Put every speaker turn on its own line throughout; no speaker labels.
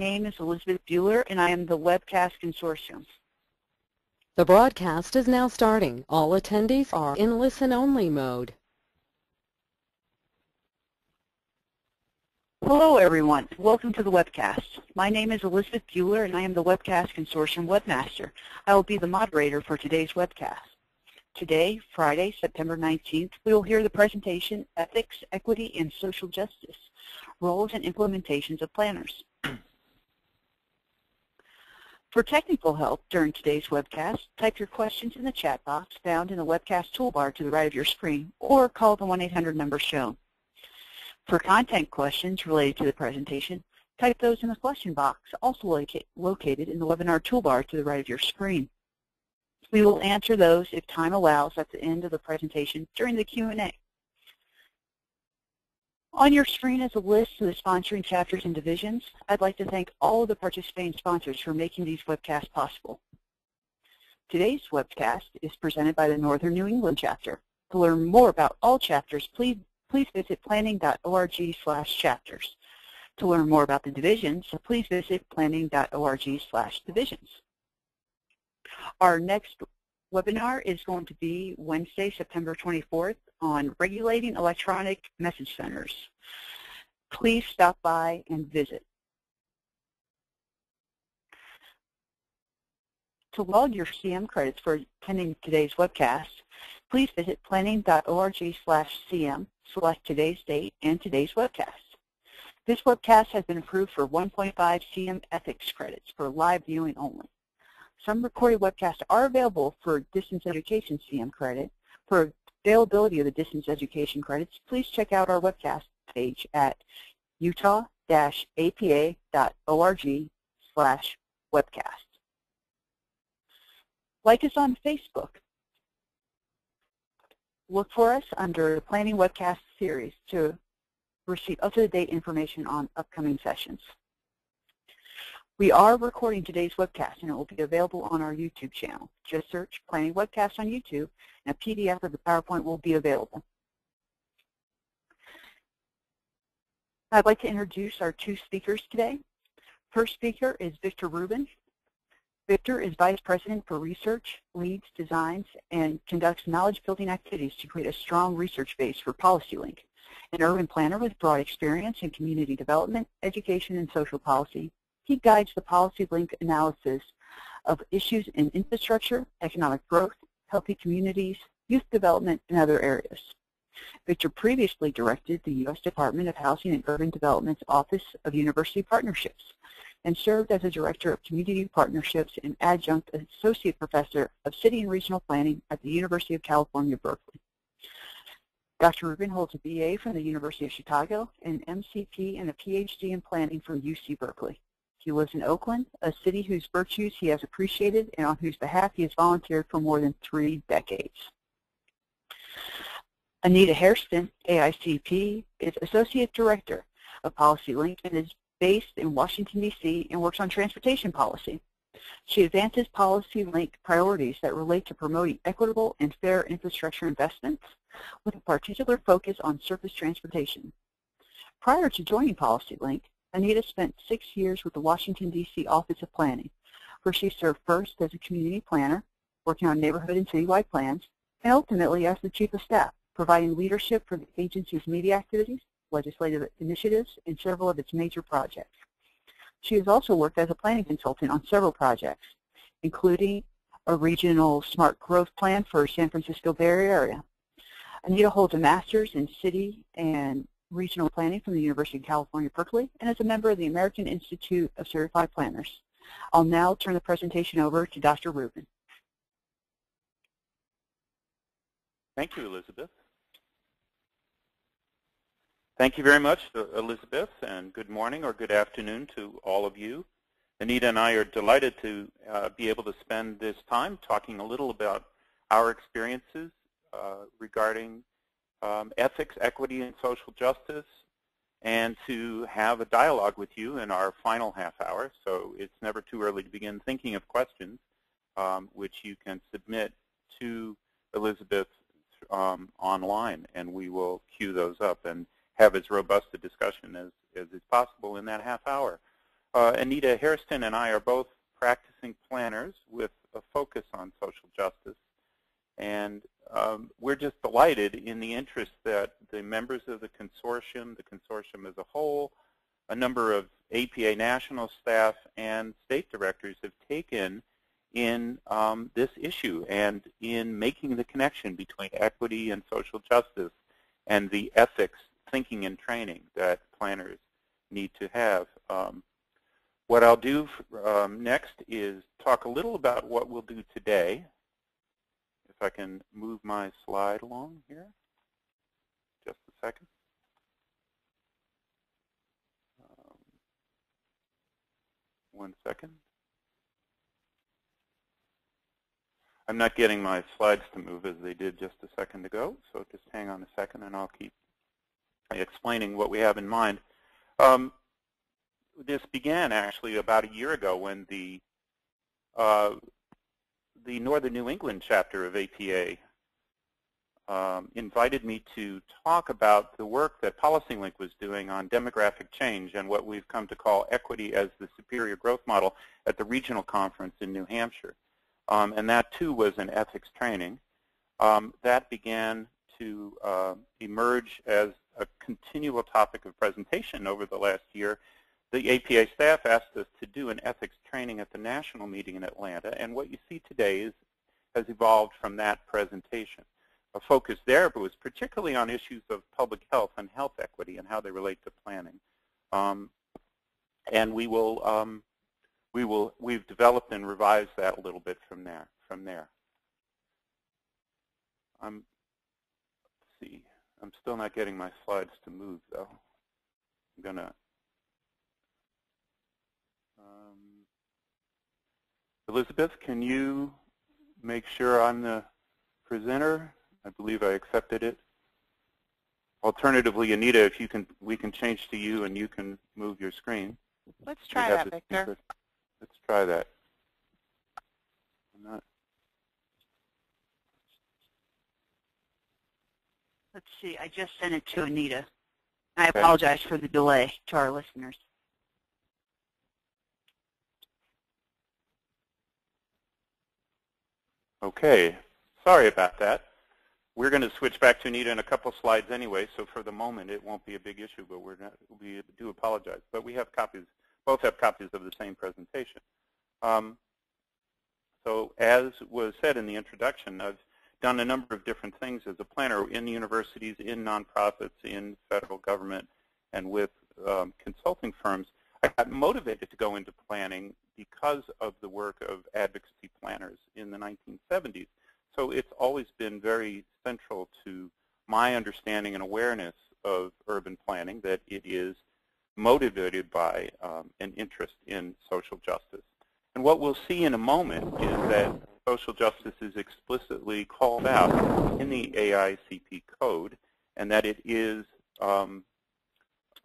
name is Elizabeth Bueller, and I am the Webcast Consortium.
The broadcast is now starting. All attendees are in listen-only mode.
Hello, everyone. Welcome to the webcast. My name is Elizabeth Bueller, and I am the Webcast Consortium Webmaster. I will be the moderator for today's webcast. Today, Friday, September 19th, we will hear the presentation, Ethics, Equity, and Social Justice, Roles and Implementations of Planners. For technical help during today's webcast, type your questions in the chat box found in the webcast toolbar to the right of your screen, or call the 1-800 number shown. For content questions related to the presentation, type those in the question box, also located in the webinar toolbar to the right of your screen. We will answer those if time allows at the end of the presentation during the Q&A. On your screen is a list of the sponsoring chapters and divisions. I'd like to thank all of the participating sponsors for making these webcasts possible. Today's webcast is presented by the Northern New England chapter. To learn more about all chapters, please visit planning.org/chapters. To learn more about the divisions, please visit planning.org/divisions. Our next webinar is going to be Wednesday, September 24th on regulating electronic message centers. Please stop by and visit. To log your CM credits for attending today's webcast, please visit planning.org/CM, select today's date and today's webcast. This webcast has been approved for 1.5 CM ethics credits for live viewing only. Some recorded webcasts are available for distance education CM credit. For availability of the distance education credits, please check out our webcast page at utah-apa.org/webcast. Like us on Facebook. Look for us under the Planning Webcast series to receive up-to-date information on upcoming sessions. We are recording today's webcast, and it will be available on our YouTube channel. Just search Planning Webcast on YouTube, and a PDF of the PowerPoint will be available. I'd like to introduce our two speakers today. First speaker is Victor Rubin. Victor is Vice President for Research, leads, designs, and conducts knowledge-building activities to create a strong research base for PolicyLink, an urban planner with broad experience in community development, education, and social policy. He guides the PolicyLink analysis of issues in infrastructure, economic growth, healthy communities, youth development, and other areas. Victor previously directed the U.S. Department of Housing and Urban Development's Office of University Partnerships and served as a Director of Community Partnerships and Adjunct Associate Professor of City and Regional Planning at the University of California, Berkeley. Dr. Rubin holds a BA from the University of Chicago, an MCP, and a PhD in planning from UC Berkeley. He lives in Oakland, a city whose virtues he has appreciated and on whose behalf he has volunteered for more than 3 decades. Anita Hairston, AICP, is Associate Director of PolicyLink and is based in Washington, D.C. and works on transportation policy. She advances PolicyLink priorities that relate to promoting equitable and fair infrastructure investments with a particular focus on surface transportation. Prior to joining PolicyLink, Anita spent 6 years with the Washington, D.C. Office of Planning, where she served first as a community planner, working on neighborhood and citywide plans, and ultimately as the Chief of Staff, providing leadership for the agency's media activities, legislative initiatives, and several of its major projects. She has also worked as a planning consultant on several projects, including a regional smart growth plan for San Francisco Bay Area. Anita holds a master's in city and regional planning from the University of California, Berkeley, and is a member of the American Institute of Certified Planners. I'll now turn the presentation over to Dr. Rubin.
Thank you, Elizabeth. Thank you very much, Elizabeth, and good morning or good afternoon to all of you. Anita and I are delighted to be able to spend this time talking a little about our experiences regarding ethics, equity, and social justice, and to have a dialogue with you in our final half hour. So it's never too early to begin thinking of questions, which you can submit to Elizabeth online, and we will queue those up and have as robust a discussion as is possible in that half hour. Anita Hairston and I are both practicing planners with a focus on social justice. And we're just delighted in the interest that the members of the consortium as a whole, a number of APA national staff and state directors have taken in this issue and in making the connection between equity and social justice and the ethics thinking and training that planners need to have. What I'll do next is talk a little about what we'll do today. If I can move my slide along here, just a second. One second. I'm not getting my slides to move as they did just a second ago, so just hang on a second and I'll keep explaining what we have in mind. This began actually about a year ago when the Northern New England chapter of APA invited me to talk about the work that PolicyLink was doing on demographic change and what we've come to call equity as the superior growth model at the regional conference in New Hampshire. And that too was an ethics training. That began to emerge as a continual topic of presentation over the last year. The APA staff asked us to do an ethics training at the national meeting in Atlanta, and what you see today has evolved from that presentation. A focus there was particularly on issues of public health and health equity and how they relate to planning. And we've developed and revised that a little bit from there. Let's see, I'm still not getting my slides to move though. I'm gonna. Elizabeth, can you make sure I'm the presenter? I believe I accepted it. Alternatively, Anita, if you can, we can change to you and you can move your screen.
Let's try that, Victor.
Let's try that.
Let's see, I just sent it to Anita. I apologize for the delay to our listeners.
Okay, sorry about that. We're going to switch back to Anita in a couple slides anyway, so for the moment it won't be a big issue, but we do apologize. But we have copies, both have copies of the same presentation. So as was said in the introduction, I've done a number of different things as a planner in universities, in nonprofits, in federal government, and with consulting firms. I got motivated to go into planning because of the work of advocacy planners in the 1970s. So it's always been very central to my understanding and awareness of urban planning that it is motivated by an interest in social justice. And what we'll see in a moment is that social justice is explicitly called out in the AICP Code, and that it is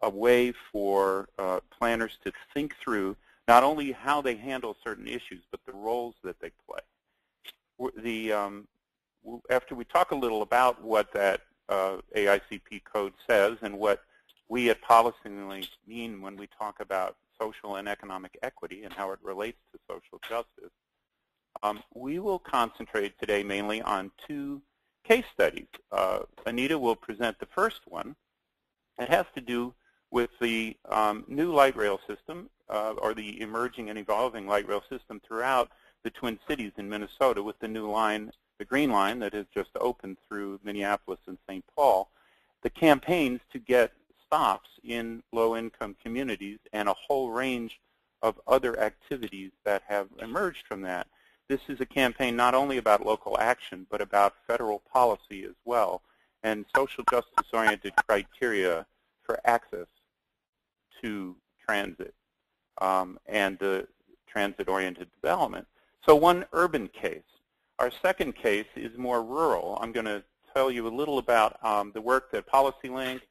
a way for planners to think through not only how they handle certain issues, but the roles that they play. After we talk a little about what that AICP Code says and what we at PolicyLink mean when we talk about social and economic equity and how it relates to social justice, we will concentrate today mainly on two case studies. Anita will present the first one. It has to do with the new light rail system, or the emerging and evolving light rail system throughout the Twin Cities in Minnesota with the new line, the Green Line that has just opened through Minneapolis and St. Paul, the campaigns to get stops in low-income communities, and a whole range of other activities that have emerged from that. This is a campaign not only about local action, but about federal policy as well, and social justice-oriented criteria for access to transit and the transit-oriented development. So one urban case. Our second case is more rural. I'm going to tell you a little about the work that PolicyLink,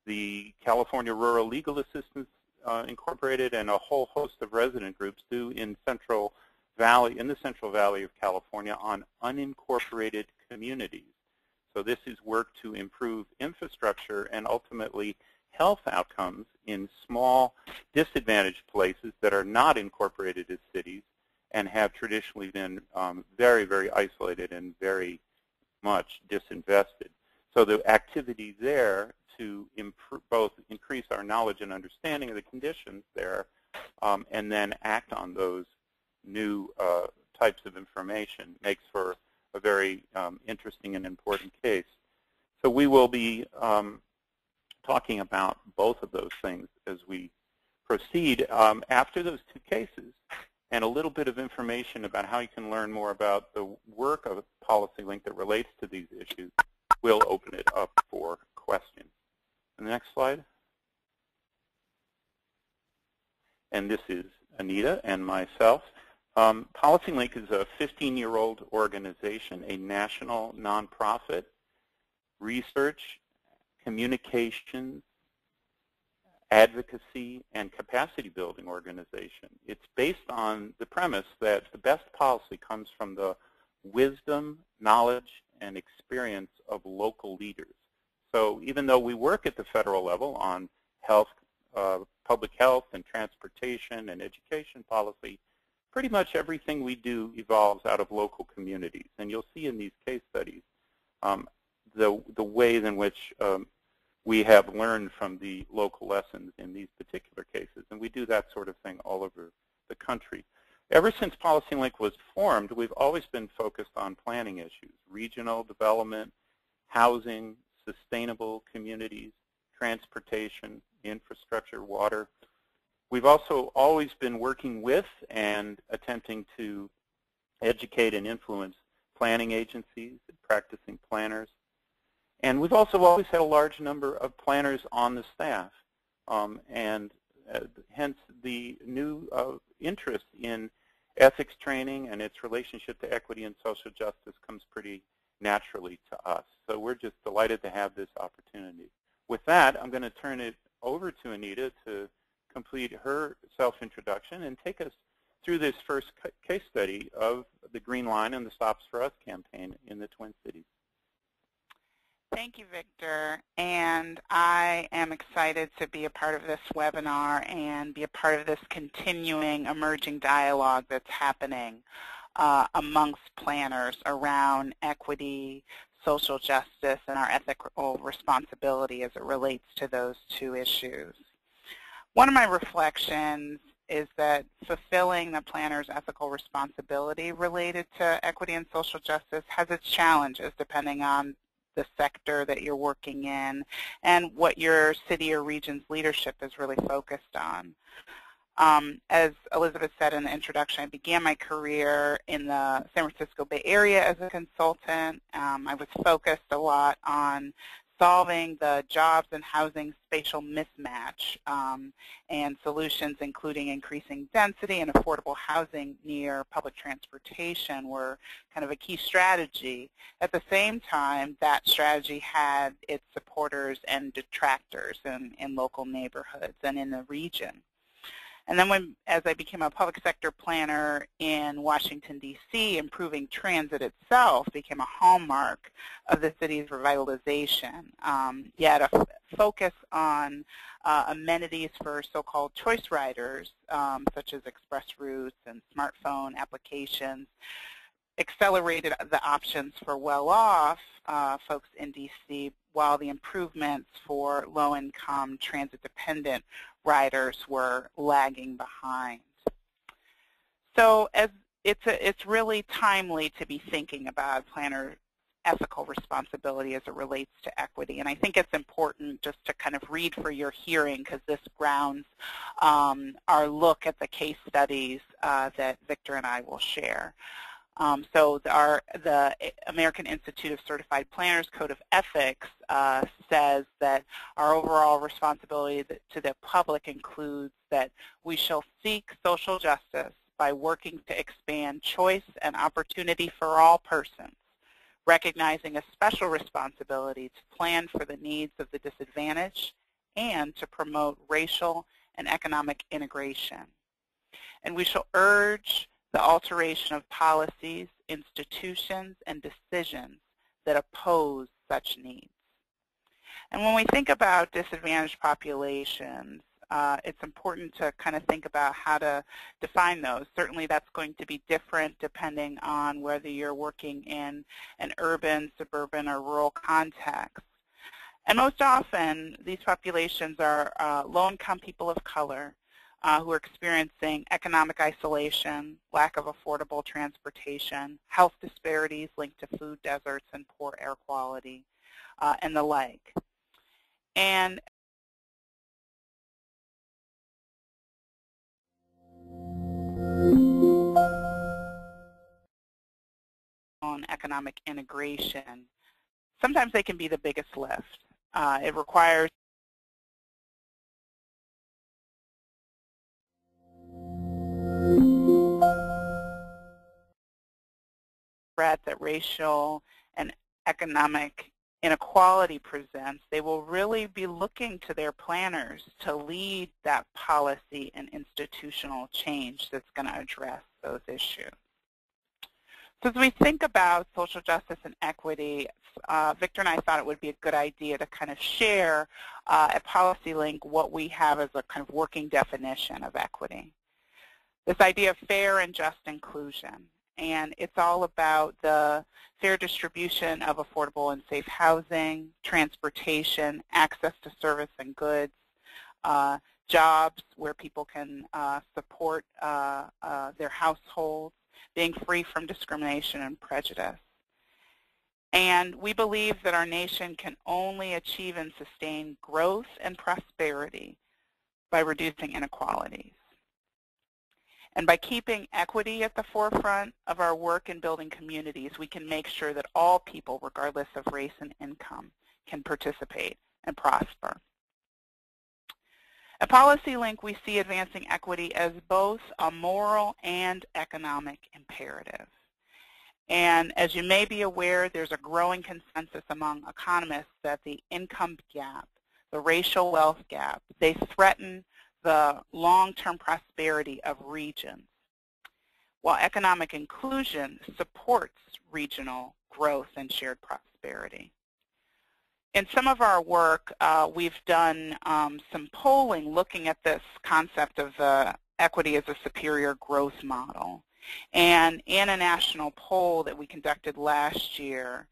the California Rural Legal Assistance Incorporated, and a whole host of resident groups do in the Central Valley of California on unincorporated communities. So this is work to improve infrastructure and ultimately health outcomes in small, disadvantaged places that are not incorporated as cities and have traditionally been very, very isolated and very much disinvested. So the activity there to both increase our knowledge and understanding of the conditions there and then act on those new types of information makes for a very interesting and important case. So we will be talking about both of those things as we proceed. After those two cases and a little bit of information about how you can learn more about the work of PolicyLink that relates to these issues, we'll open it up for questions. And the next slide. And this is Anita and myself. PolicyLink is a 15-year-old organization, a national nonprofit, research, communications, advocacy, and capacity building organization. It's based on the premise that the best policy comes from the wisdom, knowledge, and experience of local leaders. So even though we work at the federal level on health, public health and transportation and education policy, pretty much everything we do evolves out of local communities. And you'll see in these case studies the ways in which we have learned from the local lessons in these particular cases. And we do that sort of thing all over the country. Ever since PolicyLink was formed, we've always been focused on planning issues, regional development, housing, sustainable communities, transportation, infrastructure, water. We've also always been working with and attempting to educate and influence planning agencies, practicing planners. And we've also always had a large number of planners on the staff, and hence the new interest in ethics training and its relationship to equity and social justice comes pretty naturally to us. So we're just delighted to have this opportunity. With that, I'm going to turn it over to Anita to complete her self-introduction and take us through this first case study of the Green Line and the Stops for Us campaign in the Twin Cities.
Thank you, Victor. And I am excited to be a part of this webinar and be a part of this continuing emerging dialogue that's happening amongst planners around equity, social justice, and our ethical responsibility as it relates to those two issues. One of my reflections is that fulfilling the planner's ethical responsibility related to equity and social justice has its challenges depending on the sector that you're working in and what your city or region's leadership is really focused on. As Elizabeth said in the introduction, I began my career in the San Francisco Bay Area as a consultant. I was focused a lot on solving the jobs and housing spatial mismatch and solutions including increasing density and affordable housing near public transportation were kind of a key strategy. At the same time, that strategy had its supporters and detractors in local neighborhoods and in the region. And then as I became a public sector planner in Washington, D.C., improving transit itself became a hallmark of the city's revitalization. Yet a focus on amenities for so-called choice riders, such as express routes and smartphone applications, accelerated the options for well-off folks in D.C., while the improvements for low-income transit-dependent riders were lagging behind. So it's really timely to be thinking about planner ethical responsibility as it relates to equity. And I think it's important just to kind of read for your hearing because this grounds our look at the case studies that Victor and I will share. So the American Institute of Certified Planners Code of Ethics says that our overall responsibility to the public includes that we shall seek social justice by working to expand choice and opportunity for all persons, recognizing a special responsibility to plan for the needs of the disadvantaged and to promote racial and economic integration. And we shall urge the alteration of policies, institutions, and decisions that oppose such needs. And when we think about disadvantaged populations, it's important to kind of think about how to define those. Certainly that's going to be different depending on whether you're working in an urban, suburban, or rural context. And most often, these populations are low-income people of color who are experiencing economic isolation, lack of affordable transportation, health disparities linked to food deserts and poor air quality, and the like. And on economic integration, sometimes they can be the biggest lift. It requires threat that racial and economic inequality presents. They will really be looking to their planners to lead that policy and institutional change that's going to address those issues. So as we think about social justice and equity, Victor and I thought it would be a good idea to kind of share at PolicyLink what we have as a kind of working definition of equity. This idea of fair and just inclusion. And it's all about the fair distribution of affordable and safe housing, transportation, access to service and goods, jobs where people can support their households, being free from discrimination and prejudice. And we believe that our nation can only achieve and sustain growth and prosperity by reducing inequalities. And by keeping equity at the forefront of our work in building communities, we can make sure that all people, regardless of race and income, can participate and prosper. At PolicyLink, we see advancing equity as both a moral and economic imperative. And as you may be aware, there's a growing consensus among economists that the income gap, the racial wealth gap, they threaten the long-term prosperity of regions, while economic inclusion supports regional growth and shared prosperity. In some of our work, we've done some polling looking at this concept of equity as a superior growth model. And in a national poll that we conducted last year,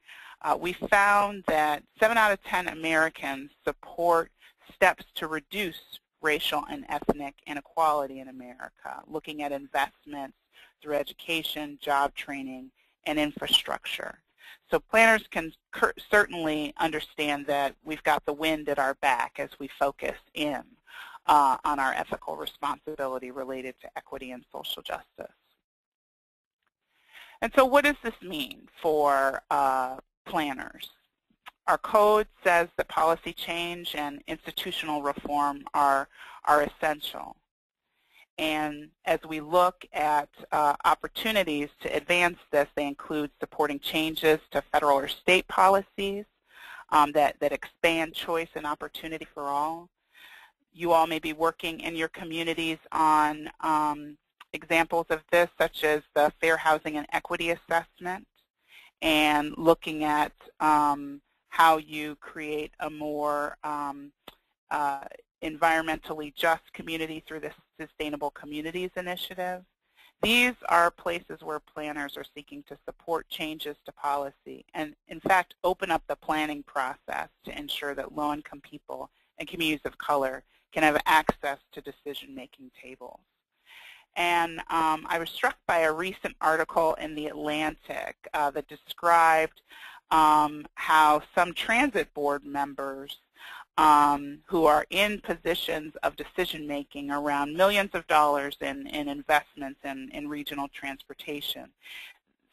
we found that 7 out of 10 Americans support steps to reduce racial and ethnic inequality in America, looking at investments through education, job training, and infrastructure. So planners can certainly understand that we've got the wind at our back as we focus in on our ethical responsibility related to equity and social justice. And so what does this mean for planners? Our code says that policy change and institutional reform are essential. And as we look at opportunities to advance this, they include supporting changes to federal or state policies that expand choice and opportunity for all. You all may be working in your communities on examples of this, such as the Fair Housing and Equity Assessment, and looking at how you create a more environmentally just community through the Sustainable Communities Initiative. These are places where planners are seeking to support changes to policy and, in fact, open up the planning process to ensure that low-income people and communities of color can have access to decision-making tables. And I was struck by a recent article in The Atlantic that described how some transit board members who are in positions of decision-making around millions of dollars in investments in regional transportation.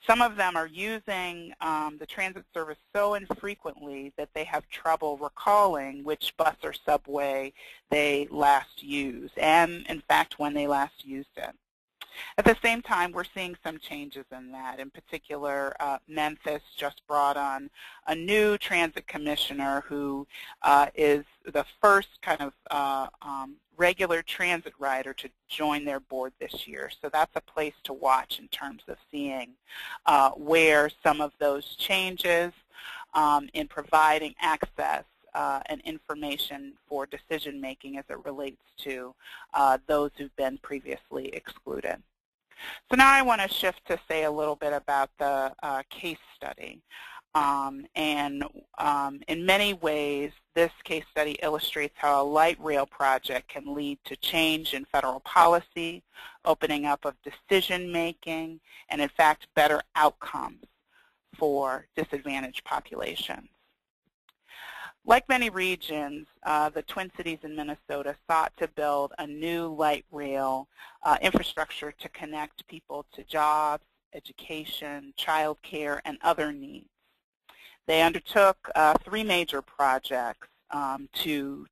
Some of them are using the transit service so infrequently that they have trouble recalling which bus or subway they last used, and in fact when they last used it. At the same time, we're seeing some changes in that. In particular, Memphis just brought on a new transit commissioner who is the first kind of regular transit rider to join their board this year. So that's a place to watch in terms of seeing where some of those changes in providing access and information for decision making as it relates to those who've been previously excluded. So now I want to shift to say a little bit about the case study. In many ways, this case study illustrates how a light rail project can lead to change in federal policy, opening up of decision making, and in fact, better outcomes for disadvantaged populations. Like many regions, the Twin Cities in Minnesota sought to build a new light rail infrastructure to connect people to jobs, education, child care, and other needs. They undertook 3 major projects to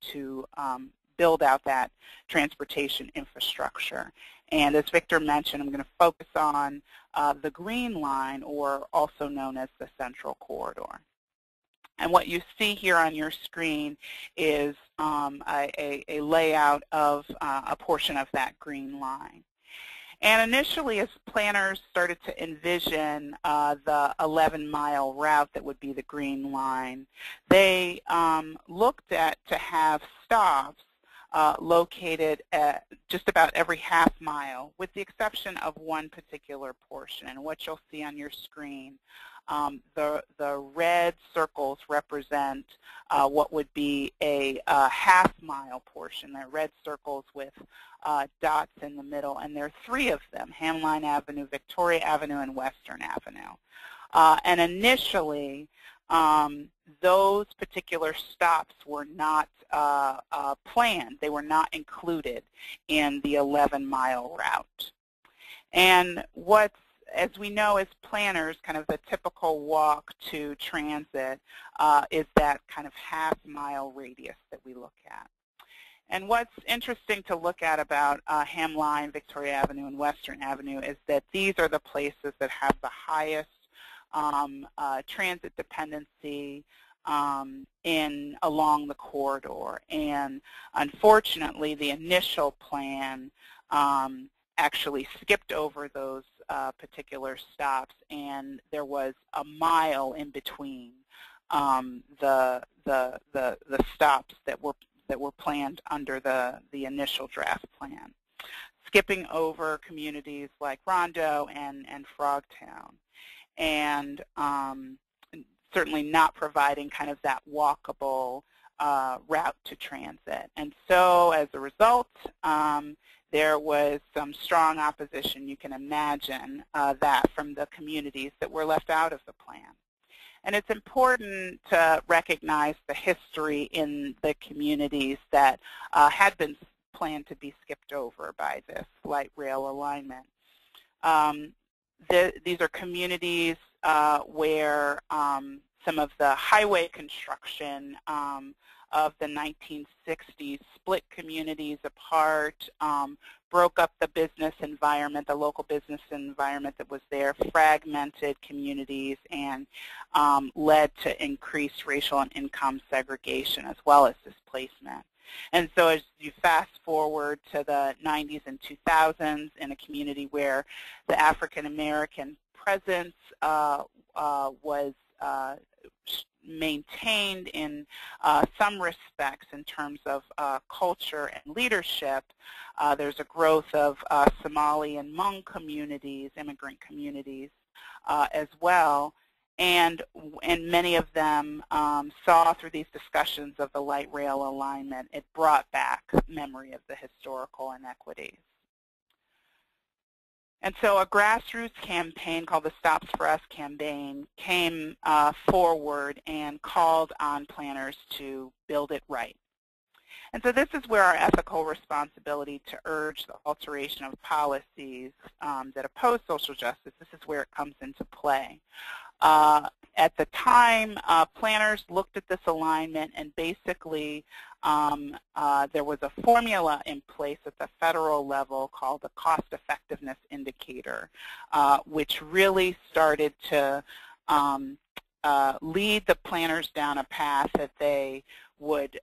build out that transportation infrastructure. And as Victor mentioned, I'm going to focus on the Green Line, or also known as the Central Corridor. And what you see here on your screen is a layout of a portion of that Green Line. And initially, as planners started to envision the 11-mile route that would be the Green Line, they looked at to have stops located at just about every half mile, with the exception of one particular portion. And what you'll see on your screen, the red circles represent what would be a half-mile portion. They're red circles with dots in the middle, and there are 3 of them: Hamline Avenue, Victoria Avenue, and Western Avenue. And initially, those particular stops were not planned. They were not included in the 11-mile route. And what's, as we know as planners, kind of the typical walk to transit is that kind of half-mile radius that we look at. And what's interesting to look at about Hamline, Victoria Avenue, and Western Avenue is that these are the places that have the highest transit dependency along the corridor. And unfortunately, the initial plan actually skipped over those particular stops, and there was a mile in between the stops that were planned under the initial draft plan, skipping over communities like Rondo and Frogtown, and certainly not providing kind of that walkable route to transit. And so as a result, there was some strong opposition, you can imagine, that from the communities that were left out of the plan. And it's important to recognize the history in the communities that had been planned to be skipped over by this light rail alignment. These are communities where some of the highway construction of the 1960s split communities apart, broke up the business environment, the local business environment that was there, fragmented communities, and led to increased racial and income segregation as well as displacement. And so as you fast forward to the 90s and 2000s in a community where the African American presence was maintained in some respects in terms of culture and leadership, there's a growth of Somali and Hmong communities, immigrant communities as well. And many of them saw through these discussions of the light rail alignment, it brought back memory of the historical inequities. And so a grassroots campaign called the Stops for Us campaign came forward and called on planners to build it right. And so this is where our ethical responsibility to urge the alteration of policies that oppose social justice, this is where it comes into play. At the time, planners looked at this alignment, and basically there was a formula in place at the federal level called the cost effectiveness indicator, which really started to lead the planners down a path that they would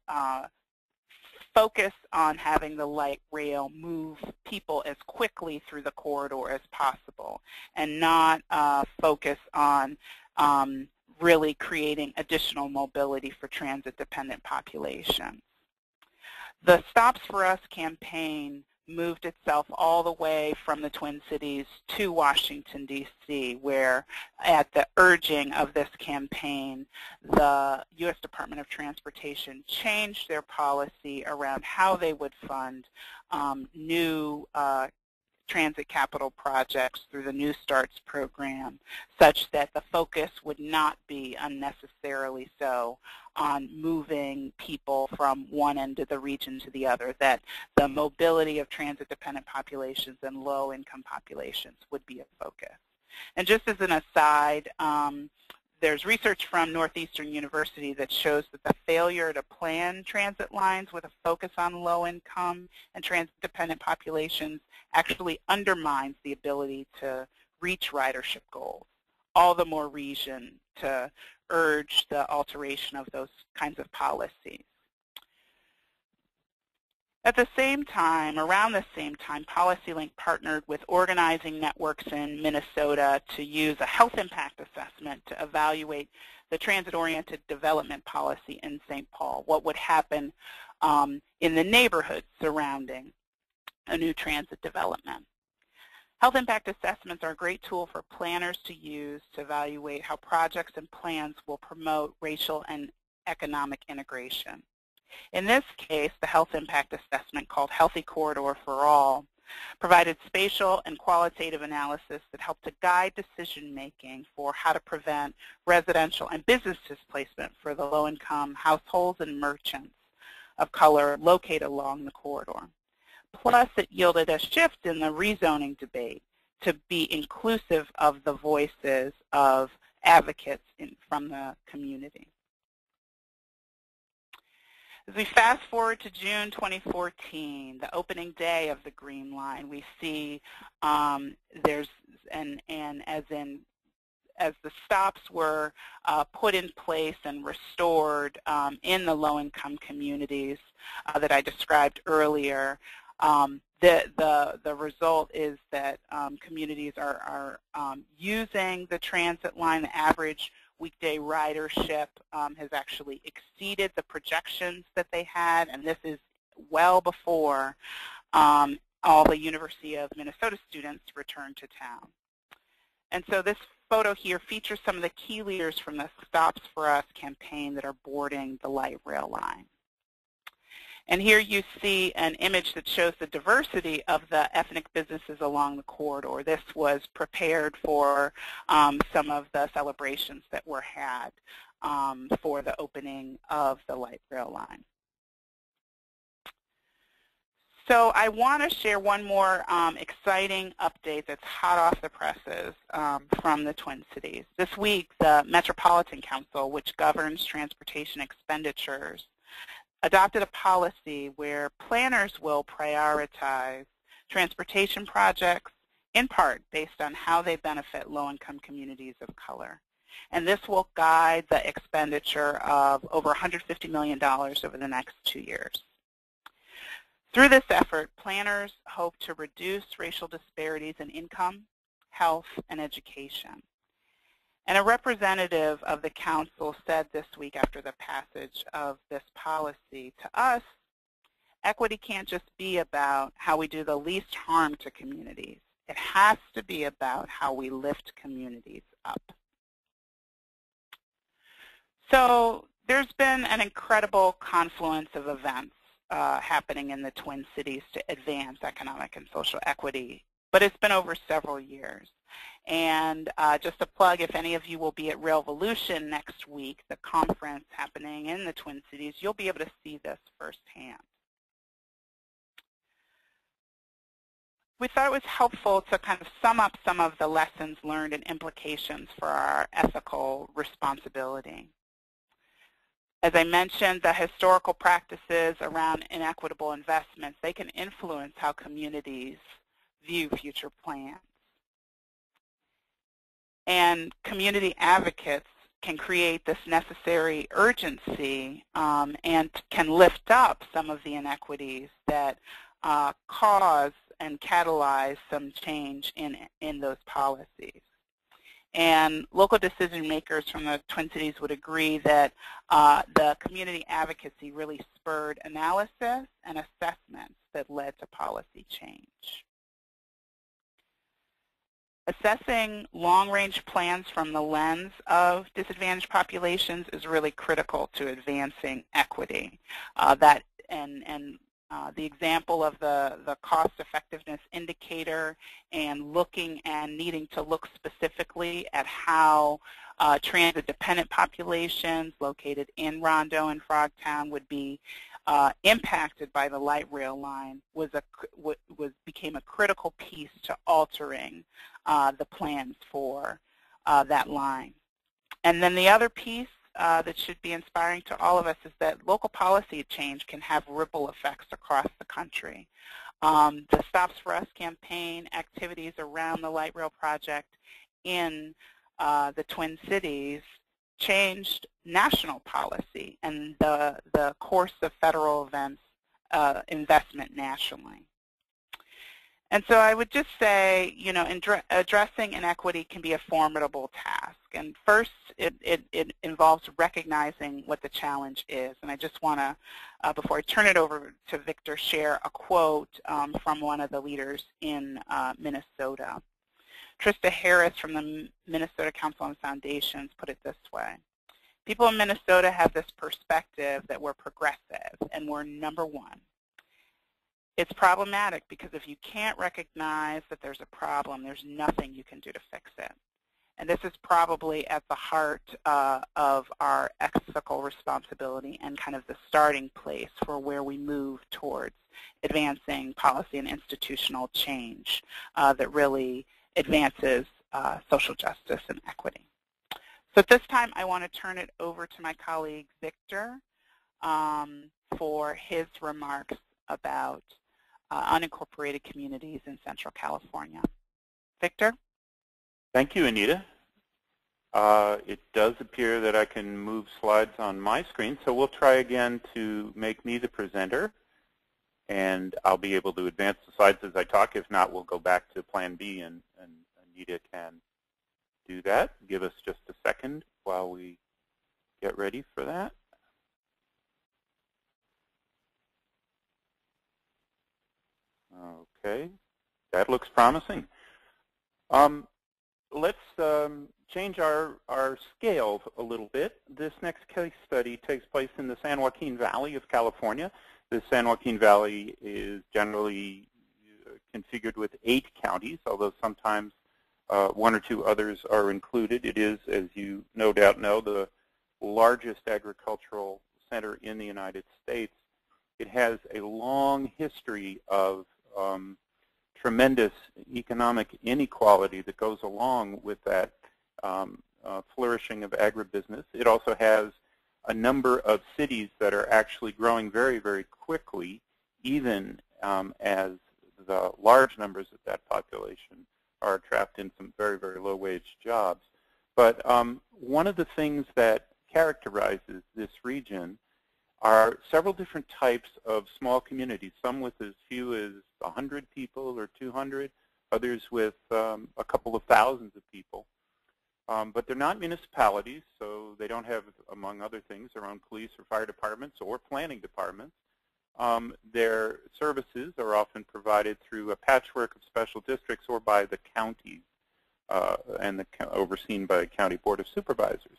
focus on having the light rail move people as quickly through the corridor as possible, and not focus on really creating additional mobility for transit-dependent populations. The Stops for Us campaign moved itself all the way from the Twin Cities to Washington, D.C., where at the urging of this campaign, the U.S. Department of Transportation changed their policy around how they would fund new transit capital projects through the New Starts program, such that the focus would not be unnecessarily so on moving people from one end of the region to the other, that the mobility of transit-dependent populations and low-income populations would be a focus. And just as an aside, there's research from Northeastern University that shows that the failure to plan transit lines with a focus on low-income and transit-dependent populations actually undermines the ability to reach ridership goals. All the more reason to urge the alteration of those kinds of policies. At the same time, around the same time, PolicyLink partnered with organizing networks in Minnesota to use a health impact assessment to evaluate the transit-oriented development policy in St. Paul, what would happen in the neighborhoods surrounding a new transit development. Health impact assessments are a great tool for planners to use to evaluate how projects and plans will promote racial and economic integration. In this case, the health impact assessment, called Healthy Corridor for All, provided spatial and qualitative analysis that helped to guide decision-making for how to prevent residential and business displacement for the low-income households and merchants of color located along the corridor. Plus, it yielded a shift in the rezoning debate to be inclusive of the voices of advocates from the community. As we fast forward to June 2014, the opening day of the Green Line, we see as the stops were put in place and restored in the low-income communities that I described earlier, the result is that communities are using the transit line. The average weekday ridership has actually exceeded the projections that they had, and this is well before all the University of Minnesota students returned to town. And so this photo here features some of the key leaders from the Stops for Us campaign that are boarding the light rail line. And here you see an image that shows the diversity of the ethnic businesses along the corridor. This was prepared for some of the celebrations that were had for the opening of the light rail line. So I want to share one more exciting update that's hot off the presses from the Twin Cities. This week, the Metropolitan Council, which governs transportation expenditures, adopted a policy where planners will prioritize transportation projects in part based on how they benefit low-income communities of color. And this will guide the expenditure of over $150 million over the next 2 years. Through this effort, planners hope to reduce racial disparities in income, health, and education. And a representative of the council said this week after the passage of this policy, to us, equity can't just be about how we do the least harm to communities. It has to be about how we lift communities up. So there's been an incredible confluence of events happening in the Twin Cities to advance economic and social equity, but it's been over several years. And just a plug, if any of you will be at Railvolution next week, the conference happening in the Twin Cities, you'll be able to see this firsthand. We thought it was helpful to kind of sum up some of the lessons learned and implications for our ethical responsibility. As I mentioned, the historical practices around inequitable investments, they can influence how communities view future plans. And community advocates can create this necessary urgency and can lift up some of the inequities that cause and catalyze some change in those policies. And local decision makers from the Twin Cities would agree that the community advocacy really spurred analysis and assessments that led to policy change. Assessing long-range plans from the lens of disadvantaged populations is really critical to advancing equity. The example of the cost-effectiveness indicator and looking and needing to look specifically at how transit-dependent populations located in Rondo and Frogtown would be impacted by the light rail line became a critical piece to altering the plans for that line. And then the other piece that should be inspiring to all of us is that local policy change can have ripple effects across the country. The Stops for Us campaign activities around the light rail project in the Twin Cities changed national policy and the course of federal investment nationally. And so I would just say, you know, addressing inequity can be a formidable task. And first, it involves recognizing what the challenge is. And I just want to, before I turn it over to Victor, share a quote from one of the leaders in Minnesota. Trista Harris from the Minnesota Council on Foundations put it this way: people in Minnesota have this perspective that we're progressive and we're number one. It's problematic because if you can't recognize that there's a problem, there's nothing you can do to fix it. And this is probably at the heart of our ethical responsibility and kind of the starting place for where we move towards advancing policy and institutional change that really advances social justice and equity. So at this time, I want to turn it over to my colleague, Victor, for his remarks about unincorporated communities in Central California. Victor?
Thank you, Anita. It does appear that I can move slides on my screen, so we'll try again to make me the presenter, and I'll be able to advance the slides as I talk. If not, we'll go back to Plan B, and Anita can do that. Give us just a second while we get ready for that. Okay, that looks promising. Let's change our scale a little bit. This next case study takes place in the San Joaquin Valley of California. The San Joaquin Valley is generally configured with 8 counties, although sometimes 1 or 2 others are included. It is, as you no doubt know, the largest agricultural center in the United States. It has a long history of tremendous economic inequality that goes along with that flourishing of agribusiness. It also has a number of cities that are actually growing very, very quickly, even as the large numbers of that population are trapped in some very, very low-wage jobs. But one of the things that characterizes this region are several different types of small communities, some with as few as 100 people or 200, others with a couple of thousands of people. But they're not municipalities, so they don't have, among other things, their own police or fire departments or planning departments. Their services are often provided through a patchwork of special districts or by the counties and overseen by the County Board of Supervisors.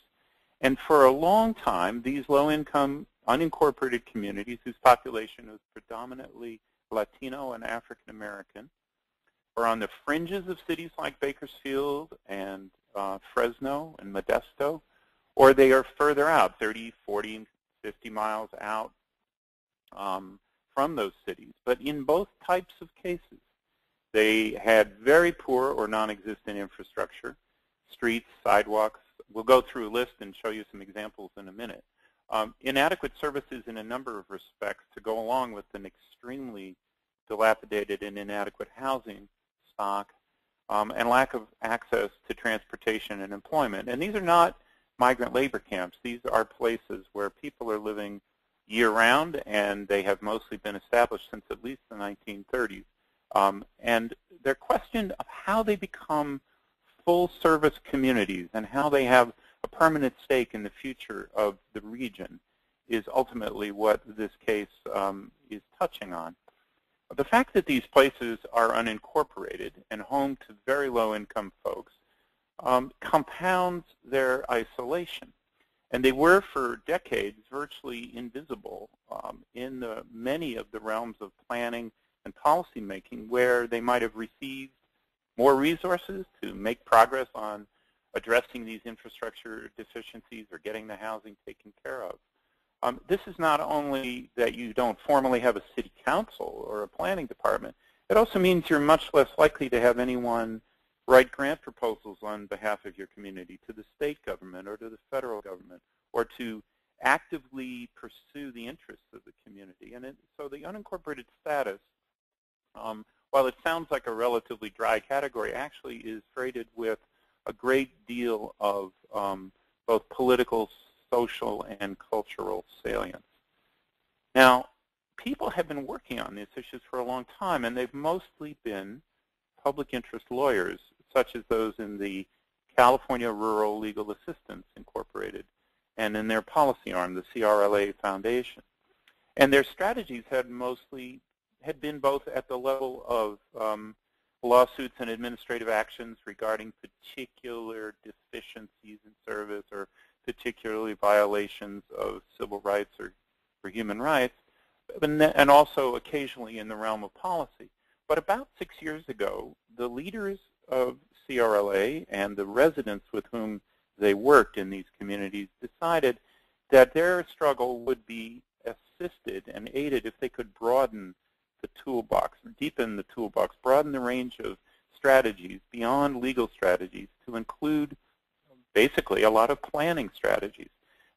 And for a long time, these low-income, unincorporated communities, whose population is predominantly Latino and African American, are on the fringes of cities like Bakersfield and Fresno and Modesto, or they are further out, 30, 40, 50 miles out from those cities. But in both types of cases, they had very poor or non-existent infrastructure, streets, sidewalks. We'll go through a list and show you some examples in a minute. Inadequate services in a number of respects to go along with an extremely dilapidated and inadequate housing stock, and lack of access to transportation and employment. And these are not migrant labor camps. These are places where people are living year-round, and they have mostly been established since at least the 1930s. And they're questioned of how they become full-service communities and how they have a permanent stake in the future of the region is ultimately what this case is touching on. The fact that these places are unincorporated and home to very low-income folks compounds their isolation. And they were, for decades, virtually invisible in many of the realms of planning and policymaking, where they might have received more resources to make progress on addressing these infrastructure deficiencies or getting the housing taken care of. This is not only that you don't formally have a city council or a planning department, it also means you're much less likely to have anyone write grant proposals on behalf of your community to the state government or to the federal government, or to actively pursue the interests of the community. And so the unincorporated status, while it sounds like a relatively dry category, actually is freighted with a great deal of both political, social, and cultural salience. Now, people have been working on these issues for a long time, and they've mostly been public interest lawyers, such as those in the California Rural Legal Assistance Incorporated and in their policy arm, the CRLA Foundation. And their strategies had been both at the level of lawsuits and administrative actions regarding particular deficiencies in service or particularly violations of civil rights or human rights, and also occasionally in the realm of policy. But about 6 years ago, the leaders of CRLA and the residents with whom they worked in these communities decided that their struggle would be assisted and aided if they could broaden the toolbox, deepen the toolbox, broaden the range of strategies beyond legal strategies to include basically a lot of planning strategies.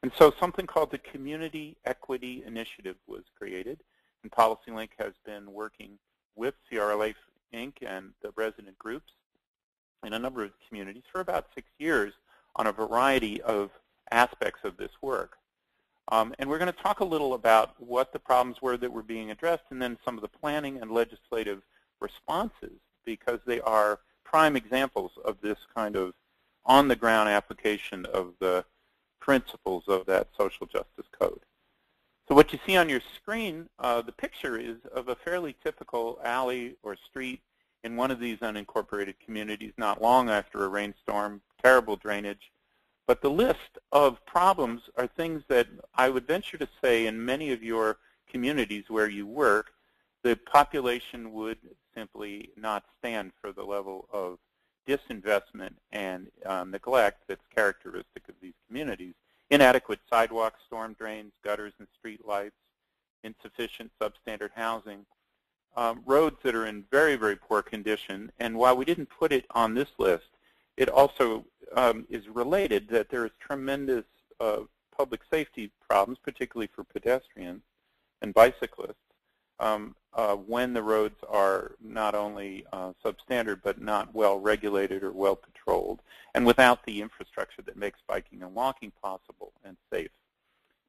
And so something called the Community Equity Initiative was created, and PolicyLink has been working with CRLA Inc. and the resident groups in a number of communities for about 6 years on a variety of aspects of this work. And we're going to talk a little about what the problems were that were being addressed, and then some of the planning and legislative responses, because they are prime examples of this kind of on-the-ground application of the principles of that social justice code. So what you see on your screen, the picture is of a fairly typical alley or street in one of these unincorporated communities not long after a rainstorm, terrible drainage. But the list of problems are things that I would venture to say in many of your communities where you work, the population would simply not stand for the level of disinvestment and neglect that's characteristic of these communities. Inadequate sidewalks, storm drains, gutters and street lights, insufficient substandard housing, roads that are in very, very poor condition. And while we didn't put it on this list, it also is related that there is tremendous public safety problems, particularly for pedestrians and bicyclists, when the roads are not only substandard but not well regulated or well patrolled, and without the infrastructure that makes biking and walking possible and safe.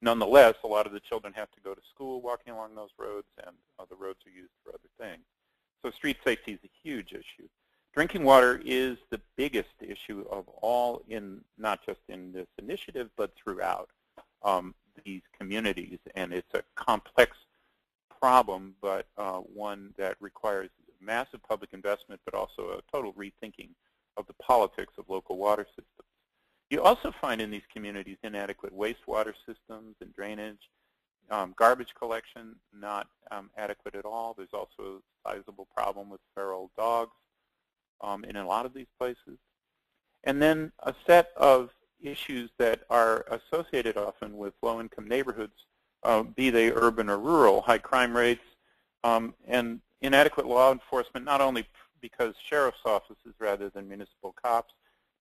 Nonetheless, a lot of the children have to go to school walking along those roads, and the roads are used for other things. So street safety is a huge issue. Drinking water is the biggest issue of all, not just in this initiative, but throughout these communities. And it's a complex problem, but one that requires massive public investment, but also a total rethinking of the politics of local water systems. You also find in these communities inadequate wastewater systems and drainage, garbage collection not adequate at all. There's also a sizable problem with feral dogs in a lot of these places. And then a set of issues that are associated often with low-income neighborhoods, be they urban or rural, high crime rates, and inadequate law enforcement, not only because sheriff's offices rather than municipal cops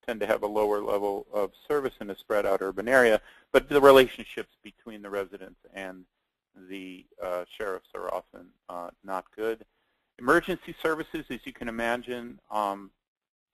tend to have a lower level of service in a spread out urban area, but the relationships between the residents and the sheriffs are often not good. Emergency services, as you can imagine, are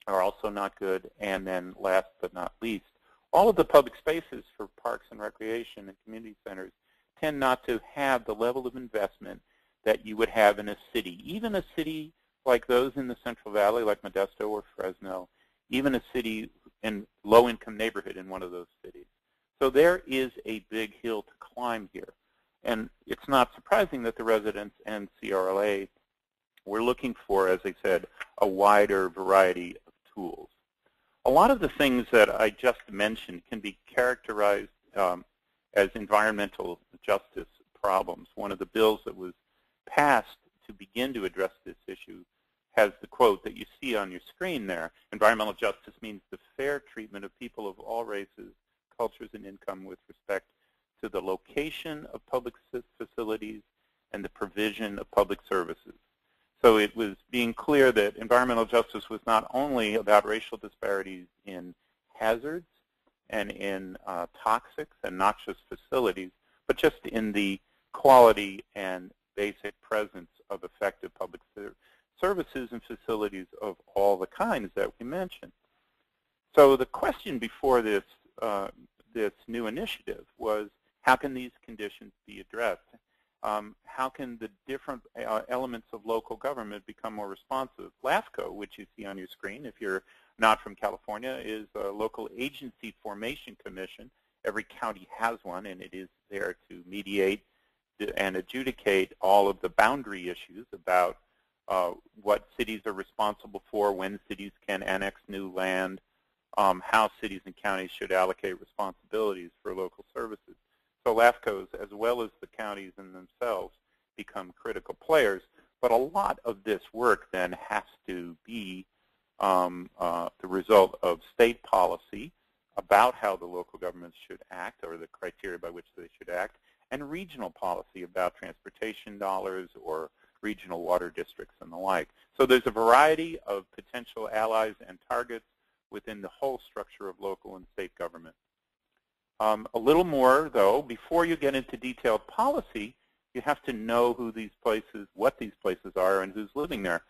also not good. And then last but not least, all of the public spaces for parks and recreation and community centers tend not to have the level of investment that you would have in a city. Even a city like those in the Central Valley, like Modesto or Fresno, even a city in low-income neighborhood in one of those cities. So there is a big hill to climb here. And it's not surprising that the residents and CRLA were looking for, as I said, a wider variety of tools. A lot of the things that I just mentioned can be characterized as environmental justice problems. One of the bills that was passed to begin to address this issue has the quote that you see on your screen there. Environmental justice means the fair treatment of people of all races, cultures, and income with respect to the location of public facilities and the provision of public services. So it was being clear that environmental justice was not only about racial disparities in hazards and in toxics and noxious facilities, but just in the quality and basic presence of effective public services and facilities of all the kinds that we mentioned. So the question before this, this new initiative was, how can these conditions be addressed? How can the different elements of local government become more responsive? LAFCO, which you see on your screen, if you're not from California, is a local agency formation commission. Every county has one, and it is there to mediate and adjudicate all of the boundary issues about what cities are responsible for, when cities can annex new land, how cities and counties should allocate responsibilities for local services. So LAFCOs, as well as the counties in themselves, become critical players. But a lot of this work then has to be the result of state policy about how the local governments should act, or the criteria by which they should act, and regional policy about transportation dollars or regional water districts and the like. So there's a variety of potential allies and targets within the whole structure of local and state government. A little more, though, before you get into detailed policy, you have to know who these places, what these places are, and who's living there.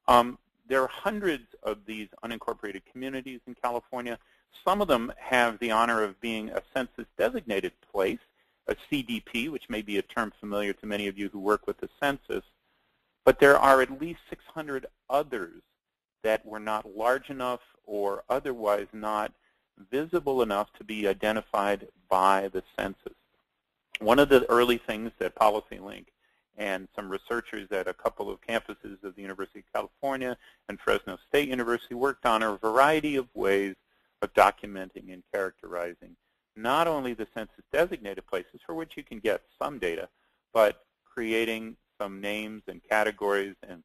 There are hundreds of these unincorporated communities in California. Some of them have the honor of being a census-designated place, a CDP, which may be a term familiar to many of you who work with the census. But there are at least 600 others that were not large enough or otherwise not visible enough to be identified by the census. One of the early things that PolicyLink and some researchers at a couple of campuses of the University of California and Fresno State University worked on are a variety of ways of documenting and characterizing not only the census-designated places, for which you can get some data, but creating some names and categories and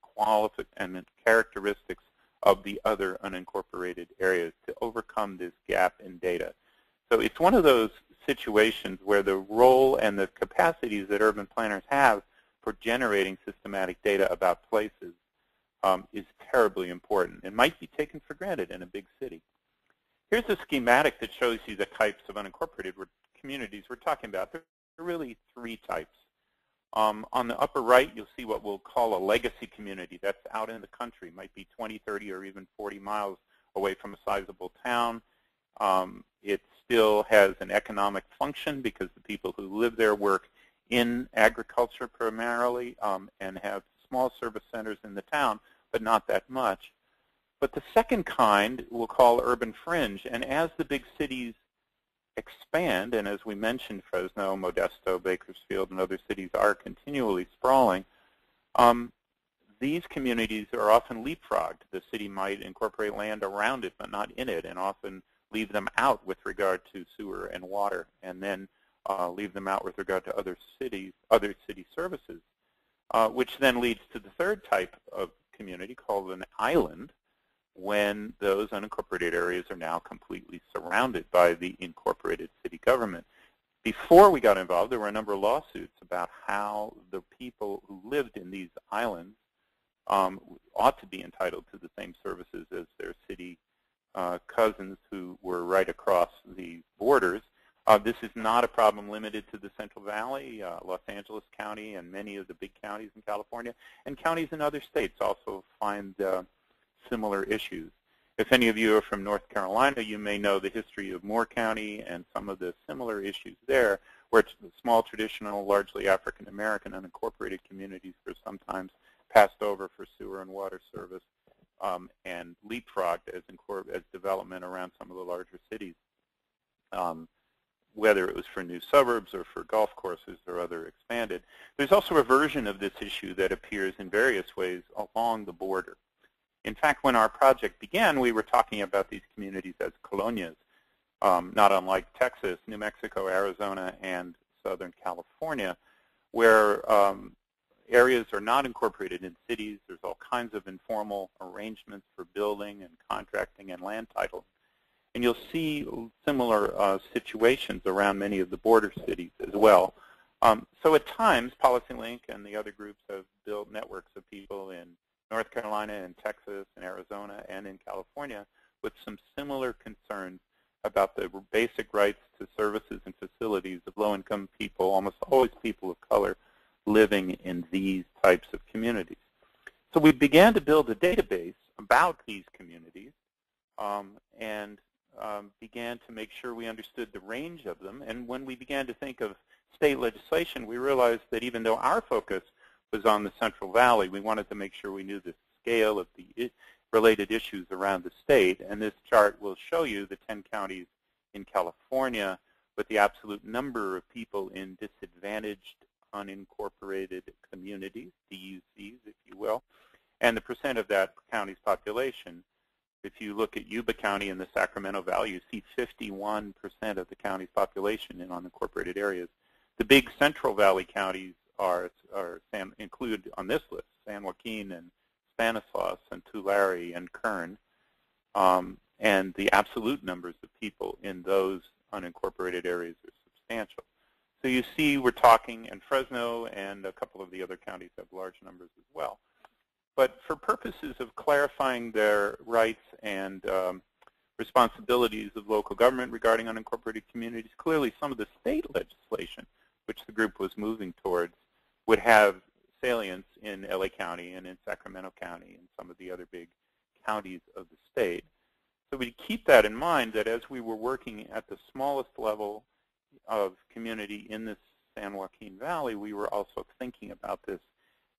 characteristics of the other unincorporated areas to overcome this gap in data. So it's one of those situations where the role and the capacities that urban planners have for generating systematic data about places is terribly important. It might be taken for granted in a big city. Here's a schematic that shows you the types of unincorporated communities we're talking about. There are really three types. On the upper right, you'll see what we'll call a legacy community. That's out in the country. It might be 20, 30, or even 40 miles away from a sizable town. It still has an economic function because the people who live there work in agriculture primarily and have small service centers in the town, but not that much. But the second kind we'll call urban fringe. And as the big cities expand, and as we mentioned, Fresno, Modesto, Bakersfield, and other cities are continually sprawling, these communities are often leapfrogged. The city might incorporate land around it, but not in it, and often leave them out with regard to sewer and water, and then leave them out with regard to other city services, which then leads to the third type of community called an island, when those unincorporated areas are now completely surrounded by the incorporated city government. Before we got involved, there were a number of lawsuits about how the people who lived in these islands ought to be entitled to the same services as their city cousins who were right across the borders. This is not a problem limited to the Central Valley, Los Angeles County, and many of the big counties in California, and counties in other states also find similar issues. If any of you are from North Carolina, you may know the history of Moore County and some of the similar issues there, where small, traditional, largely African-American unincorporated communities were sometimes passed over for sewer and water service and leapfrogged as development around some of the larger cities, whether it was for new suburbs or for golf courses or other expanded. There's also a version of this issue that appears in various ways along the border. In fact, when our project began, we were talking about these communities as colonias, not unlike Texas, New Mexico, Arizona, and Southern California, where areas are not incorporated in cities. There's all kinds of informal arrangements for building and contracting and land titling. And you'll see similar situations around many of the border cities as well. So at times, PolicyLink and the other groups have built networks of people in North Carolina and Texas and Arizona and in California with some similar concerns about the basic rights to services and facilities of low-income people, almost always people of color, living in these types of communities. So we began to build a database about these communities and began to make sure we understood the range of them. And when we began to think of state legislation, we realized that even though our focus was on the Central Valley, we wanted to make sure we knew the scale of the related issues around the state. And this chart will show you the 10 counties in California with the absolute number of people in disadvantaged unincorporated communities, DUCs, if you will, and the percent of that county's population. If you look at Yuba County in the Sacramento Valley, you see 51% of the county's population in unincorporated areas. The big Central Valley counties include on this list San Joaquin and Stanislaus and Tulare and Kern, and the absolute numbers of people in those unincorporated areas are substantial. So you see we're talking, and Fresno and a couple of the other counties have large numbers as well. But for purposes of clarifying their rights and responsibilities of local government regarding unincorporated communities, clearly some of the state legislation, which the group was moving towards, would have salience in LA County and in Sacramento County and some of the other big counties of the state. So we keep that in mind, that as we were working at the smallest level of community in the San Joaquin Valley, we were also thinking about this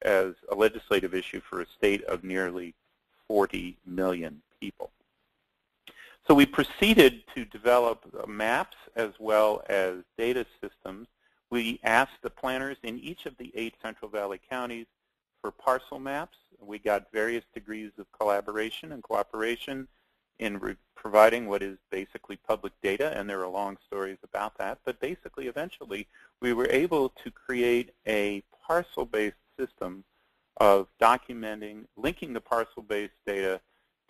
as a legislative issue for a state of nearly 40 million people. So we proceeded to develop maps as well as data systems. We asked the planners in each of the 8 Central Valley counties for parcel maps. We got various degrees of collaboration and cooperation in providing what is basically public data, and there are long stories about that. But basically, eventually, we were able to create a parcel-based system of documenting, linking the parcel-based data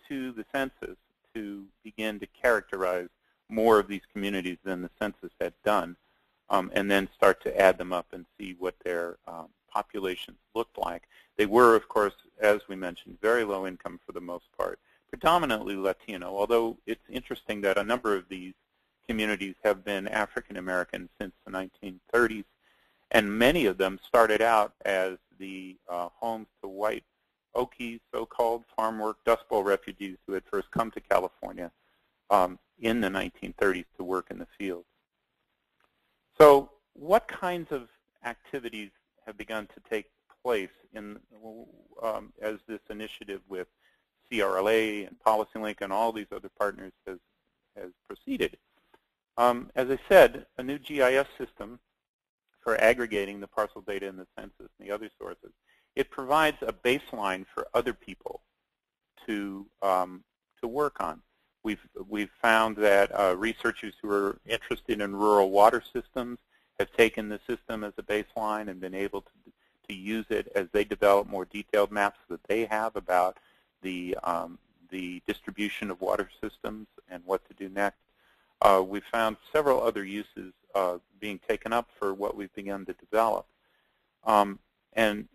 to the census to begin to characterize more of these communities than the census had done, and then start to add them up and see what their populations looked like. They were, of course, as we mentioned, very low income for the most part, predominantly Latino, although it's interesting that a number of these communities have been African American since the 1930s, and many of them started out as the homes to white Okies, so-called farm work Dust Bowl refugees who had first come to California in the 1930s to work in the fields. So what kinds of activities have begun to take place in, as this initiative with CRLA and PolicyLink and all these other partners has proceeded? As I said, a new GIS system for aggregating the parcel data in the census and the other sources. It provides a baseline for other people to work on. We've found that researchers who are interested in rural water systems have taken the system as a baseline and been able to use it as they develop more detailed maps that they have about the distribution of water systems and what to do next. We've found several other uses being taken up for what we've begun to develop. And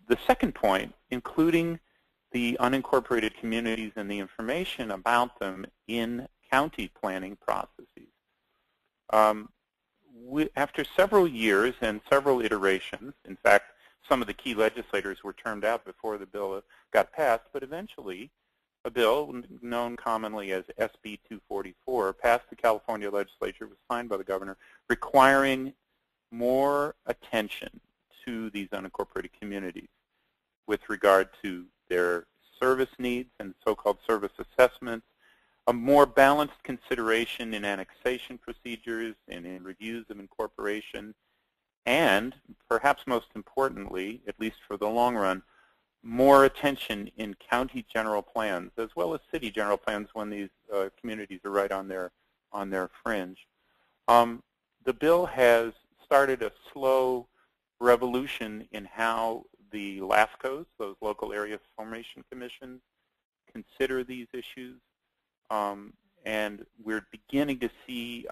the second point, including the unincorporated communities and the information about them in county planning processes. After several years and several iterations, in fact, some of the key legislators were termed out before the bill got passed, but eventually a bill known commonly as SB 244 passed the California legislature, was signed by the governor, requiring more attention to these unincorporated communities with regard to their service needs and so-called service assessments, a more balanced consideration in annexation procedures and in reviews of incorporation, and perhaps most importantly, at least for the long run, more attention in county general plans as well as city general plans when these communities are right on their fringe. The bill has started a slow revolution in how the LAFCOs, those local area formation commissions, consider these issues. And we're beginning to see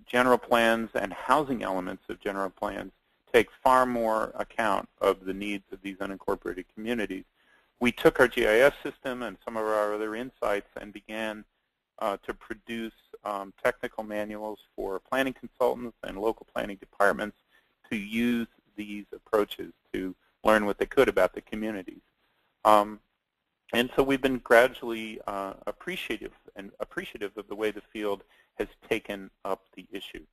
general plans and housing elements of general plans take far more account of the needs of these unincorporated communities. We took our GIS system and some of our other insights and began to produce technical manuals for planning consultants and local planning departments to use these approaches to learn what they could about the communities. And so we've been gradually appreciative of the way the field has taken up the issue.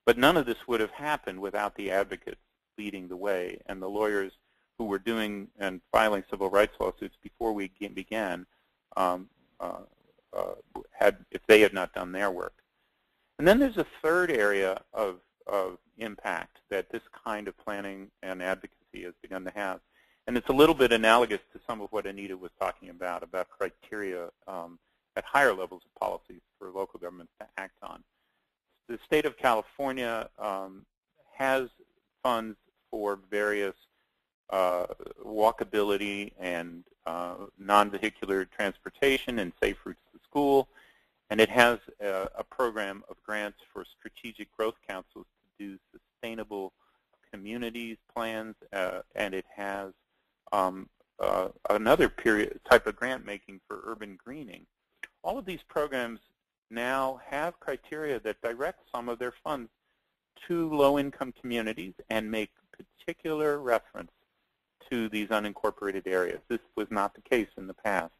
But none of this would have happened without the advocates leading the way and the lawyers who were doing and filing civil rights lawsuits before we began, if they had not done their work. And then there's a third area of impact that this kind of planning and advocacy has begun to have. And it's a little bit analogous to some of what Anita was talking about criteria at higher levels of policies for local governments to act on. The state of California has funds for various walkability and non-vehicular transportation and safe routes to school. And it has a program of grants for strategic growth councils to do sustainable communities plans, and it has another type of grant making for urban greening. All of these programs now have criteria that direct some of their funds to low-income communities and make particular reference to these unincorporated areas. This was not the case in the past.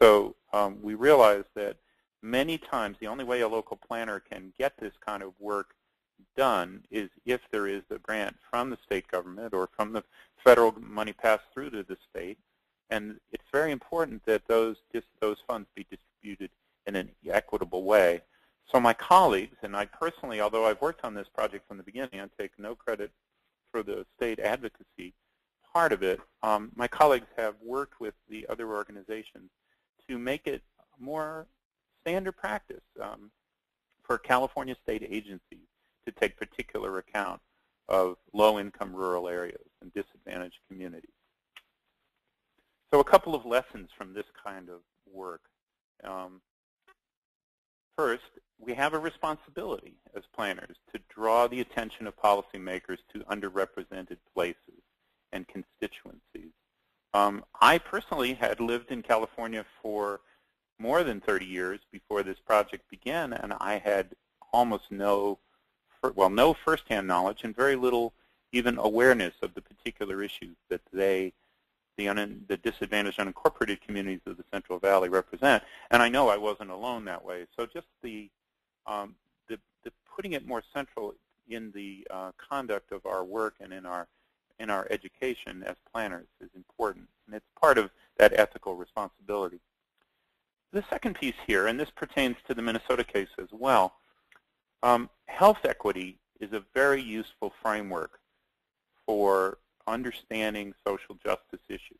So we realized that many times the only way a local planner can get this kind of work done is if there is a grant from the state government or from the federal money passed through to the state. And it's very important that those funds be distributed in an equitable way. So my colleagues, and I personally, although I've worked on this project from the beginning, I take no credit for the state advocacy part of it. My colleagues have worked with the other organizations to make it more standard practice for California state agencies to take particular account of low-income rural areas and disadvantaged communities. So a couple of lessons from this kind of work. First, we have a responsibility as planners to draw the attention of policymakers to underrepresented places and constituencies. I personally had lived in California for more than 30 years before this project began, and I had almost no firsthand knowledge and very little even awareness of the particular issues that the disadvantaged unincorporated communities of the Central Valley represent. And I know I wasn't alone that way. So just the putting it more central in the conduct of our work and in our education as planners is important. And it's part of that ethical responsibility. The second piece here, and this pertains to the Minnesota case as well, health equity is a very useful framework for understanding social justice issues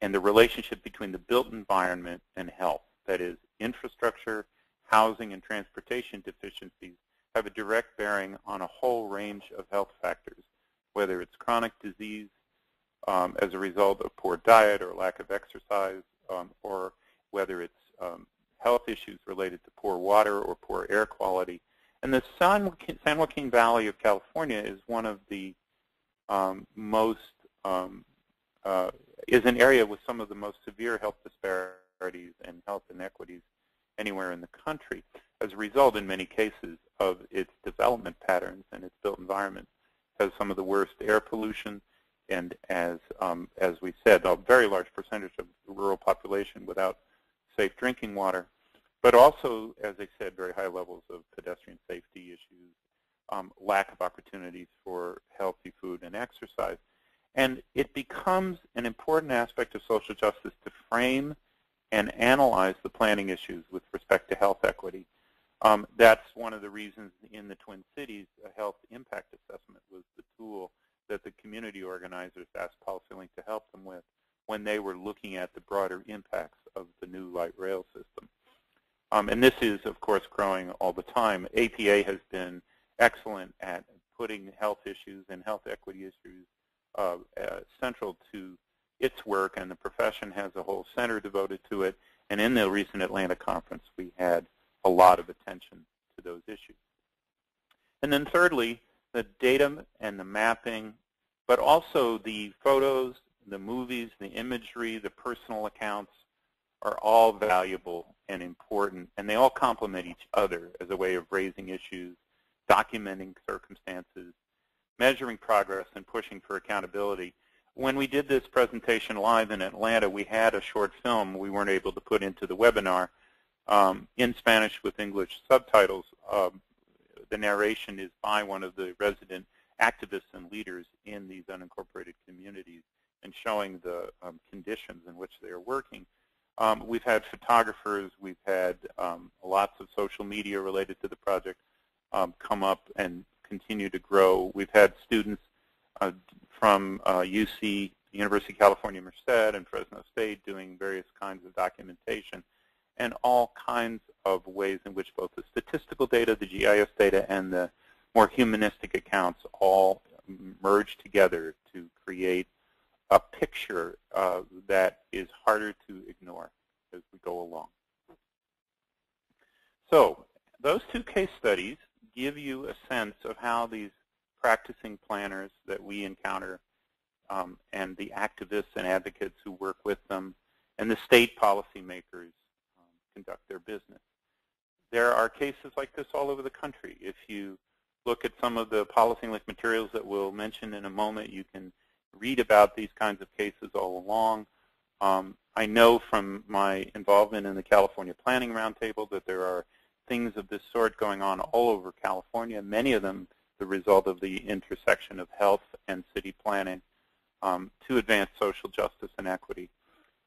and the relationship between the built environment and health. That is, infrastructure, housing, and transportation deficiencies have a direct bearing on a whole range of health factors, whether it's chronic disease as a result of poor diet or lack of exercise, or whether it's health issues related to poor water or poor air quality. And the San Joaquin Valley of California is one of the is an area with some of the most severe health disparities and health inequities anywhere in the country as a result, in many cases, of its development patterns and its built environment. It has some of the worst air pollution, and as we said, a very large percentage of the rural population without safe drinking water, but also, as I said, very high levels of pedestrian safety issues, lack of opportunities for healthy food and exercise. And it becomes an important aspect of social justice to frame and analyze the planning issues with respect to health equity. That's one of the reasons in the Twin Cities, a health impact assessment was the tool that the community organizers asked PolicyLink to help them with when they were looking at the broader impacts of the new light rail system. And this is, of course, growing all the time. APA has been excellent at putting health issues and health equity issues central to its work, and the profession has a whole center devoted to it. And in the recent Atlanta conference, we had a lot of attention to those issues. And then thirdly, the data and the mapping, but also the photos, the movies, the imagery, the personal accounts are all valuable and important, and they all complement each other as a way of raising issues, documenting circumstances, measuring progress, and pushing for accountability. When we did this presentation live in Atlanta, we had a short film we weren't able to put into the webinar in Spanish with English subtitles. The narration is by one of the resident activists and leaders in these unincorporated communities and showing the conditions in which they are working. We've had photographers, we've had lots of social media related to the project come up and continue to grow. We've had students from UC, University of California, Merced, and Fresno State doing various kinds of documentation, and all kinds of ways in which both the statistical data, the GIS data, and the more humanistic accounts all merge together to create a picture that is harder to ignore as we go along. So those two case studies give you a sense of how these practicing planners that we encounter and the activists and advocates who work with them and the state policymakers conduct their business. There are cases like this all over the country. If you look at some of the PolicyLink materials that we'll mention in a moment, you can read about these kinds of cases all along. I know from my involvement in the California Planning Roundtable that there are things of this sort going on all over California, many of them the result of the intersection of health and city planning to advance social justice and equity.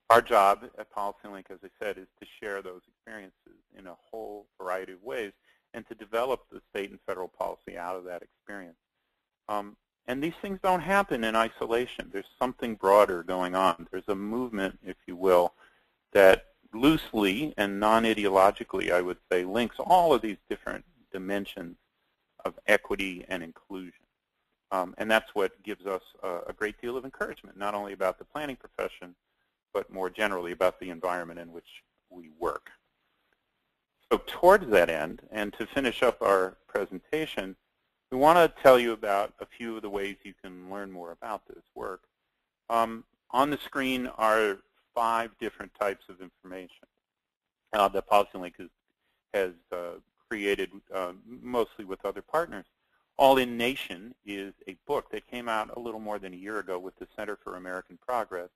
Our job at PolicyLink, as I said, is to share those experiences in a whole variety of ways and to develop the state and federal policy out of that experience. And these things don't happen in isolation. There's something broader going on. There's a movement, if you will, that loosely and non-ideologically, I would say, links all of these different dimensions of equity and inclusion. And that's what gives us a great deal of encouragement, not only about the planning profession, but more generally about the environment in which we work. So towards that end, and to finish up our presentation, we want to tell you about a few of the ways you can learn more about this work. On the screen are 5 different types of information that PolicyLink has created mostly with other partners. All in Nation is a book that came out a little more than a year ago with the Center for American Progress.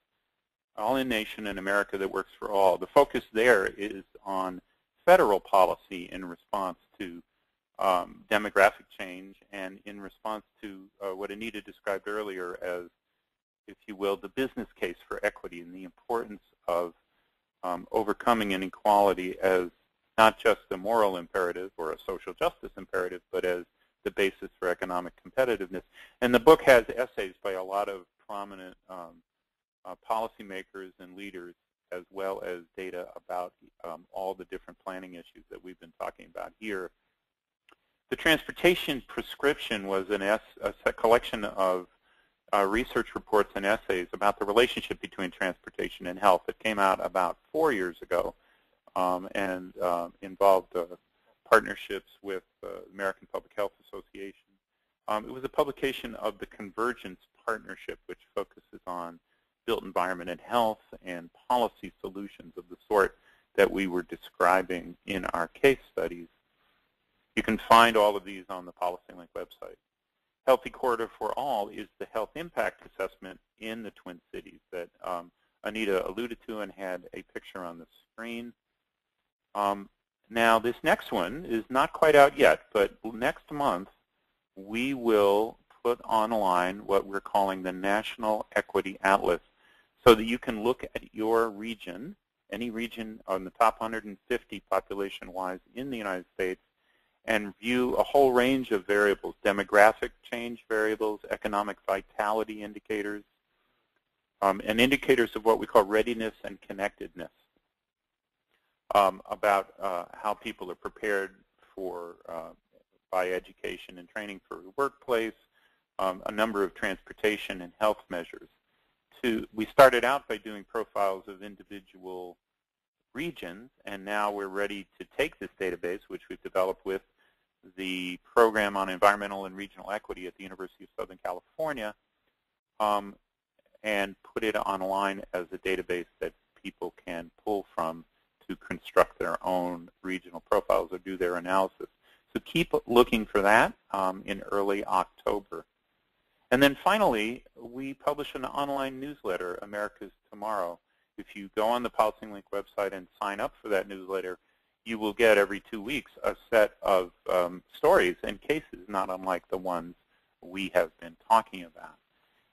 All in Nation, an America that works for all. The focus there is on federal policy in response to demographic change and in response to what Anita described earlier as, if you will, the business case for equity and the importance of overcoming inequality as not just a moral imperative or a social justice imperative, but as the basis for economic competitiveness. And the book has essays by a lot of prominent policymakers and leaders, as well as data about all the different planning issues that we've been talking about here. The transportation prescription was a collection of research reports and essays about the relationship between transportation and health. It came out about 4 years ago and involved partnerships with the American Public Health Association. It was a publication of the Convergence Partnership, which focuses on built environment and health and policy solutions of the sort that we were describing in our case studies. You can find all of these on the PolicyLink website. Healthy Corridor for All is the health impact assessment in the Twin Cities that Anita alluded to and had a picture on the screen. Now, this next one is not quite out yet, but next month we will put online what we're calling the National Equity Atlas, so that you can look at your region, any region on the top 150 population-wise in the United States, and view a whole range of variables, demographic change variables, economic vitality indicators, and indicators of what we call readiness and connectedness, about how people are prepared for by education and training for the workplace, a number of transportation and health measures. We started out by doing profiles of individual regions, and now we're ready to take this database, which we've developed with the Program on Environmental and Regional Equity at the University of Southern California, and put it online as a database that people can pull from to construct their own regional profiles or do their analysis. So keep looking for that in early October. And then finally, we publish an online newsletter, America's Tomorrow. If you go on the PolicyLink website and sign up for that newsletter, you will get every 2 weeks a set of stories and cases not unlike the ones we have been talking about.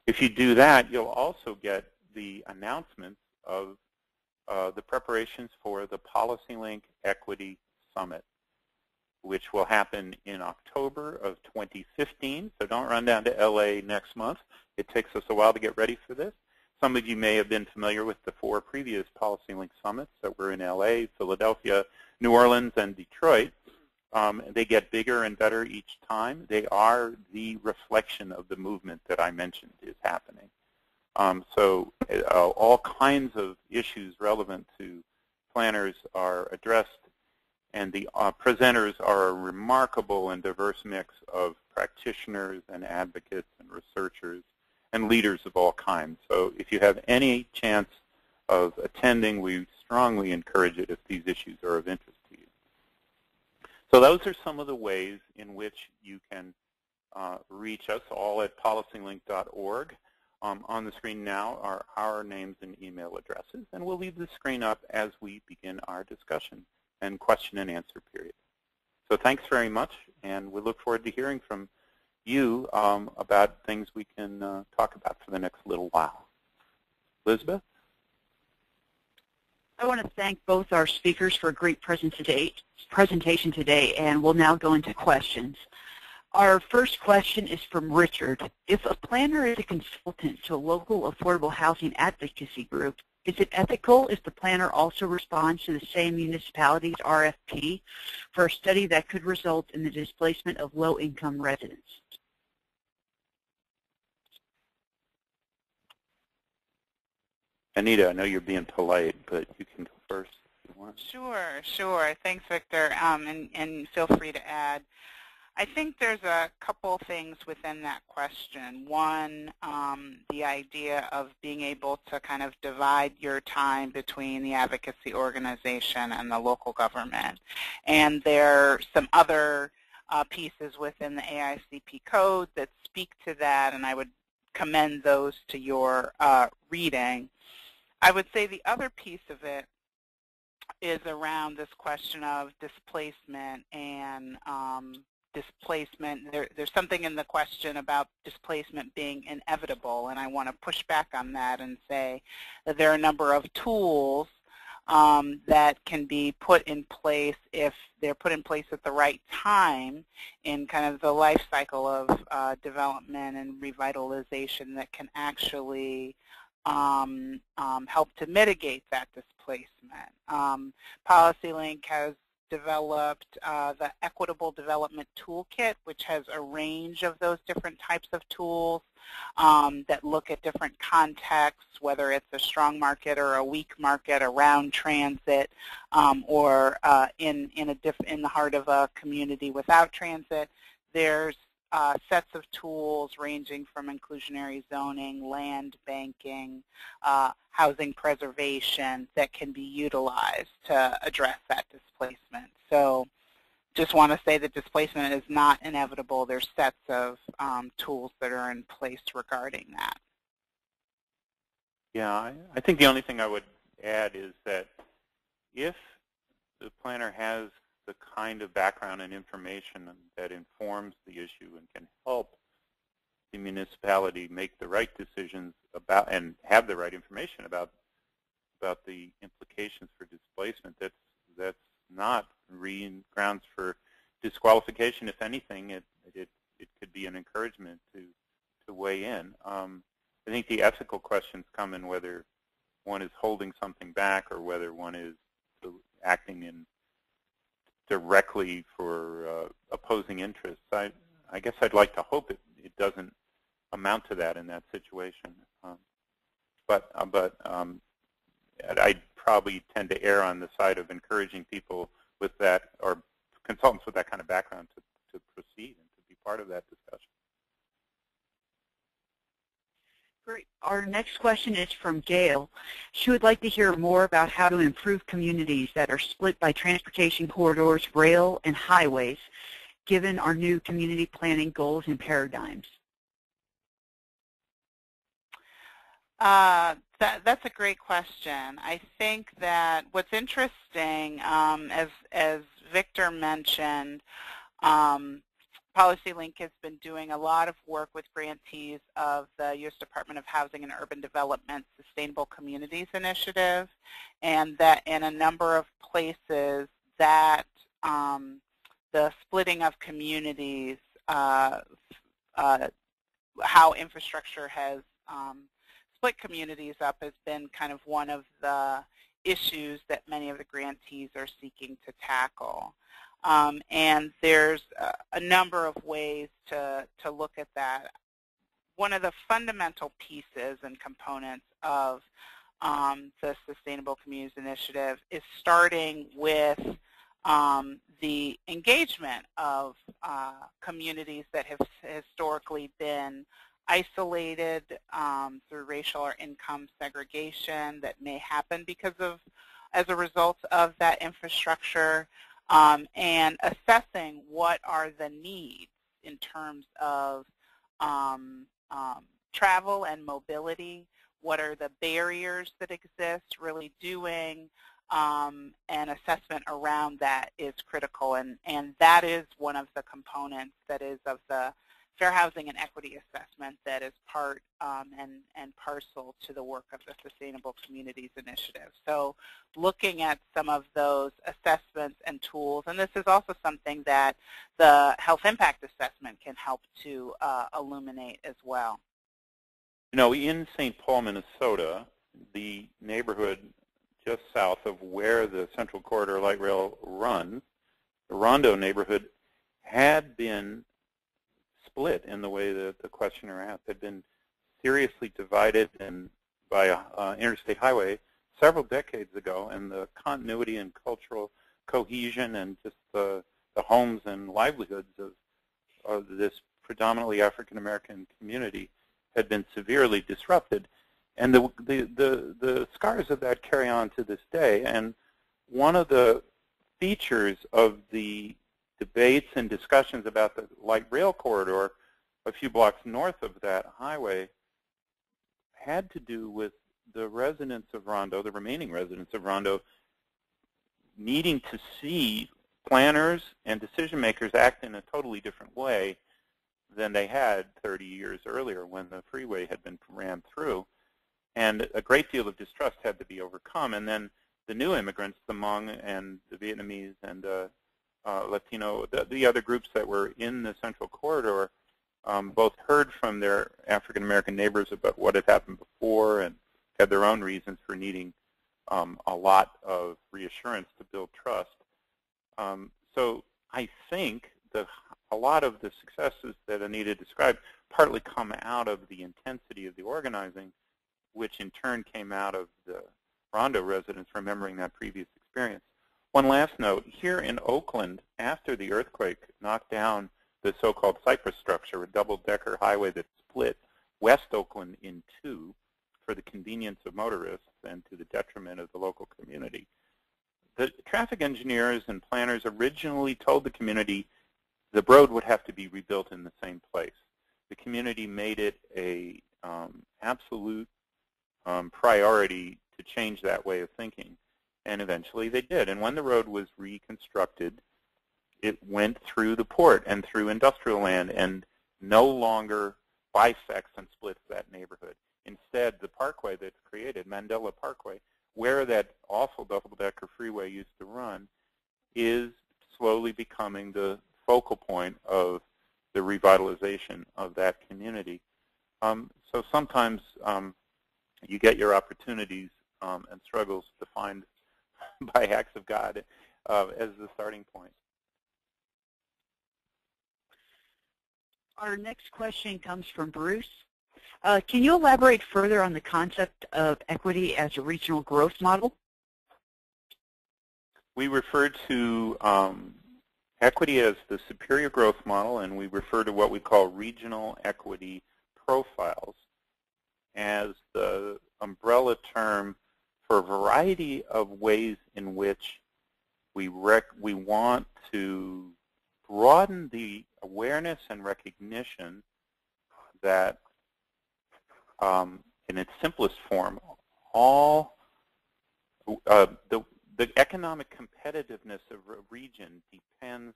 If you do that, you'll also get the announcements of the preparations for the PolicyLink Equity Summit, which will happen in October of 2015. So don't run down to LA next month. It takes us a while to get ready for this. Some of you may have been familiar with the 4 previous PolicyLink summits that were in LA, Philadelphia, New Orleans, and Detroit. They get bigger and better each time. They are the reflection of the movement that I mentioned is happening. So all kinds of issues relevant to planners are addressed, and the presenters are a remarkable and diverse mix of practitioners and advocates and researchers and leaders of all kinds. So if you have any chance of attending, we strongly encourage it if these issues are of interest to you. So those are some of the ways in which you can reach us, all at policylink.org. On the screen now are our names and email addresses, and we'll leave the screen up as we begin our discussion and question and answer period. So thanks very much, and we look forward to hearing from you about things we can talk about for the next little while. Elizabeth?
I want to thank both our speakers for a great presentation today, and we'll now go into questions. Our first question is from Richard. If a planner is a consultant to a local affordable housing advocacy group, is it ethical if the planner also responds to the same municipality's RFP for a study that could result in the displacement of low-income residents?
Anita, I know you're being polite, but you can go first if you want.
Sure. Thanks, Victor, and feel free to add. I think there's a couple things within that question. One, the idea of being able to kind of divide your time between the advocacy organization and the local government. And there are some other pieces within the AICP Code that speak to that, and I would commend those to your reading. I would say the other piece of it is around this question of displacement and displacement. There's something in the question about displacement being inevitable, and I want to push back on that and say that there are a number of tools that can be put in place if they're put in place at the right time in kind of the life cycle of development and revitalization that can actually help to mitigate that displacement. PolicyLink has developed the Equitable Development Toolkit, which has a range of those different types of tools that look at different contexts, whether it's a strong market or a weak market around transit, or in the heart of a community without transit. There's sets of tools ranging from inclusionary zoning, land banking, housing preservation that can be utilized to address that displacement. So just want to say that displacement is not inevitable. There's sets of tools that are in place regarding that.
Yeah, I think the only thing I would add is that if the planner has the kind of background and information that informs the issue and can help the municipality make the right decisions about and have the right information about the implications for displacement. That's not grounds for disqualification. If anything, it could be an encouragement to weigh in. I think the ethical questions come in whether one is holding something back or whether one is acting in directly for opposing interests. I guess I'd like to hope it doesn't amount to that in that situation. But I'd probably tend to err on the side of encouraging people with that, or consultants with that kind of background to proceed and to be part of that discussion.
Great. Our next question is from Gail. She would like to hear more about how to improve communities that are split by transportation corridors, rail, and highways, given our new community planning goals and paradigms.
That's a great question. I think that what's interesting, as Victor mentioned, PolicyLink has been doing a lot of work with grantees of the U.S. Department of Housing and Urban Development Sustainable Communities Initiative, and that in a number of places that the splitting of communities, how infrastructure has split communities up has been kind of one of the issues that many of the grantees are seeking to tackle. And there's a number of ways to look at that. One of the fundamental pieces and components of the Sustainable Communities Initiative is starting with the engagement of communities that have historically been isolated through racial or income segregation that may happen as a result of that infrastructure, and assessing what are the needs in terms of travel and mobility, what are the barriers that exist, really doing an assessment around that is critical, and that is one of the components that is of the Fair Housing and Equity Assessment that is part and parcel to the work of the Sustainable Communities Initiative. So looking at some of those assessments and tools, and this is also something that the Health Impact Assessment can help to illuminate as well.
You know, in St. Paul, Minnesota, the neighborhood just south of where the Central Corridor Light Rail runs, the Rondo neighborhood, had been split in the way that the questioner asked, had been seriously divided by an interstate highway several decades ago, and the continuity and cultural cohesion and just the homes and livelihoods of this predominantly African-American community had been severely disrupted. And the scars of that carry on to this day. And one of the features of the debates and discussions about the light rail corridor a few blocks north of that highway had to do with the residents of Rondo, the remaining residents of Rondo, needing to see planners and decision makers act in a totally different way than they had 30 years earlier when the freeway had been ran through. And a great deal of distrust had to be overcome. And then the new immigrants, the Hmong and the Vietnamese and Latino, the other groups that were in the Central Corridor, both heard from their African-American neighbors about what had happened before and had their own reasons for needing a lot of reassurance to build trust. So I think a lot of the successes that Anita described partly come out of the intensity of the organizing, which in turn came out of the Rondo residents remembering that previous experience. One last note, here in Oakland, after the earthquake knocked down the so-called Cypress structure, a double-decker highway that split West Oakland in two for the convenience of motorists and to the detriment of the local community, the traffic engineers and planners originally told the community the road would have to be rebuilt in the same place. The community made it a absolute priority to change that way of thinking, and eventually they did. And when the road was reconstructed, it went through the port and through industrial land and no longer bisects and splits that neighborhood. Instead, the parkway that's created, Mandela Parkway, where that awful double-decker freeway used to run, is slowly becoming the focal point of the revitalization of that community. So sometimes you get your opportunities and struggles defined by acts of God as the starting point.
Our next question comes from Bruce. Can you elaborate further on the concept of equity as a regional growth model?
We refer to equity as the superior growth model, and we refer to what we call regional equity profiles as the umbrella term for a variety of ways in which we want to broaden the awareness and recognition that, in its simplest form, all the economic competitiveness of a region depends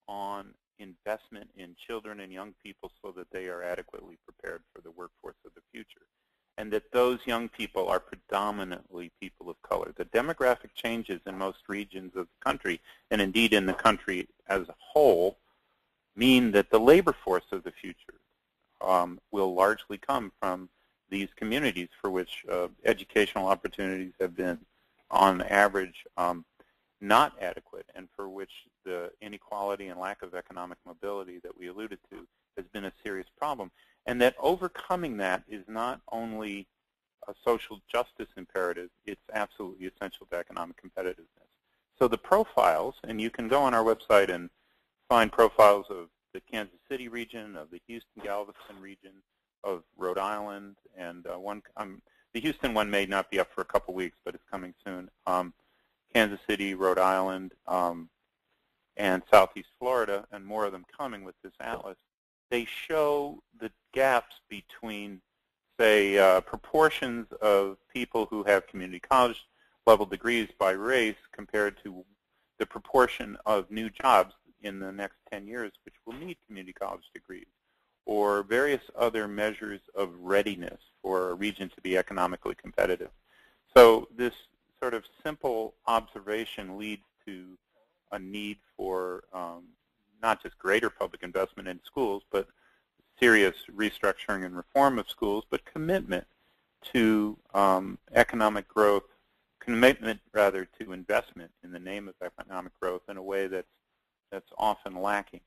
on investment in children and young people so that they are adequately prepared for the workforce of the future, and that those young people are predominantly people of color. The demographic changes in most regions of the country, and indeed in the country as a whole, mean that the labor force of the future will largely come from these communities for which educational opportunities have been, on average, not adequate, and for which the inequality and lack of economic mobility that we alluded to has been a serious problem. And that overcoming that is not only a social justice imperative, it's absolutely essential to economic competitiveness. So the profiles, and you can go on our website and find profiles of the Kansas City region, of the Houston-Galveston region, of Rhode Island, and the Houston one may not be up for a couple weeks, but it's coming soon. Kansas City, Rhode Island, and Southeast Florida, and more of them coming with this atlas. They show the gaps between, say, proportions of people who have community college level degrees by race compared to the proportion of new jobs in the next 10 years which will need community college degrees, or various other measures of readiness for a region to be economically competitive. So this sort of simple observation leads to a need for not just greater public investment in schools, but serious restructuring and reform of schools, but commitment to economic growth, commitment rather to investment in the name of economic growth in a way that's often lacking.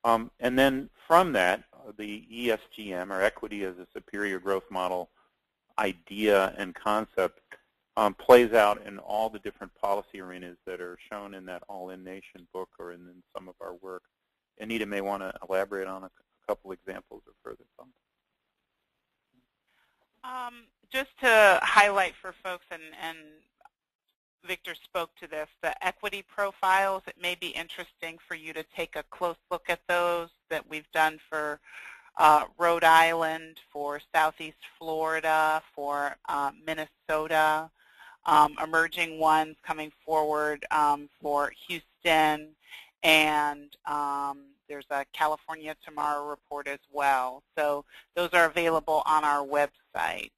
And then from that, the ESGM, or equity as a superior growth model idea and concept, plays out in all the different policy arenas that are shown in that All in Nation book or in some of our work. Anita may want to elaborate on a couple examples of further thought.
Just to highlight for folks, and Victor spoke to this, the equity profiles, it may be interesting for you to take a close look at those that we've done for Rhode Island, for Southeast Florida, for Minnesota, emerging ones coming forward for Houston, and there's a California Tomorrow report as well. So those are available on our website.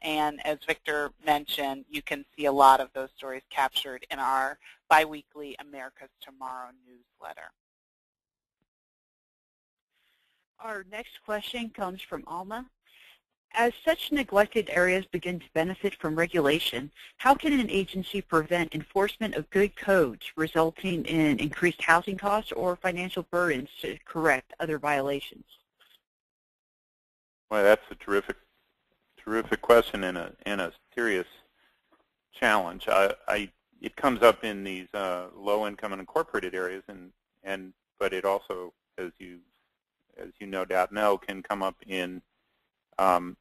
And as Victor mentioned, you can see a lot of those stories captured in our biweekly America's Tomorrow newsletter.
Our next question comes from Alma. As such neglected areas begin to benefit from regulation, how can an agency prevent enforcement of good codes resulting in increased housing costs or financial burdens to correct other violations?
Well, that's a terrific question and a serious challenge. It comes up in these low-income and incorporated areas, but it also, as you no doubt know, can come up in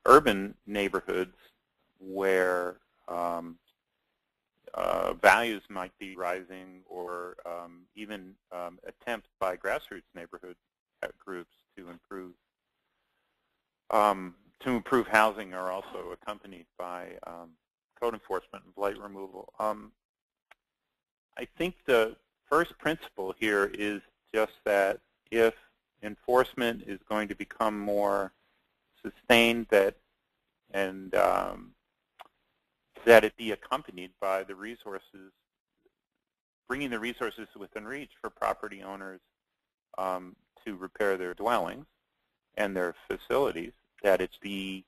urban neighborhoods where values might be rising, or even attempts by grassroots neighborhood groups to improve housing are also accompanied by code enforcement and blight removal. I think the first principle here is just that if enforcement is going to become more sustained, that and that it be accompanied by the resources, bringing the resources within reach for property owners to repair their dwellings and their facilities, that it be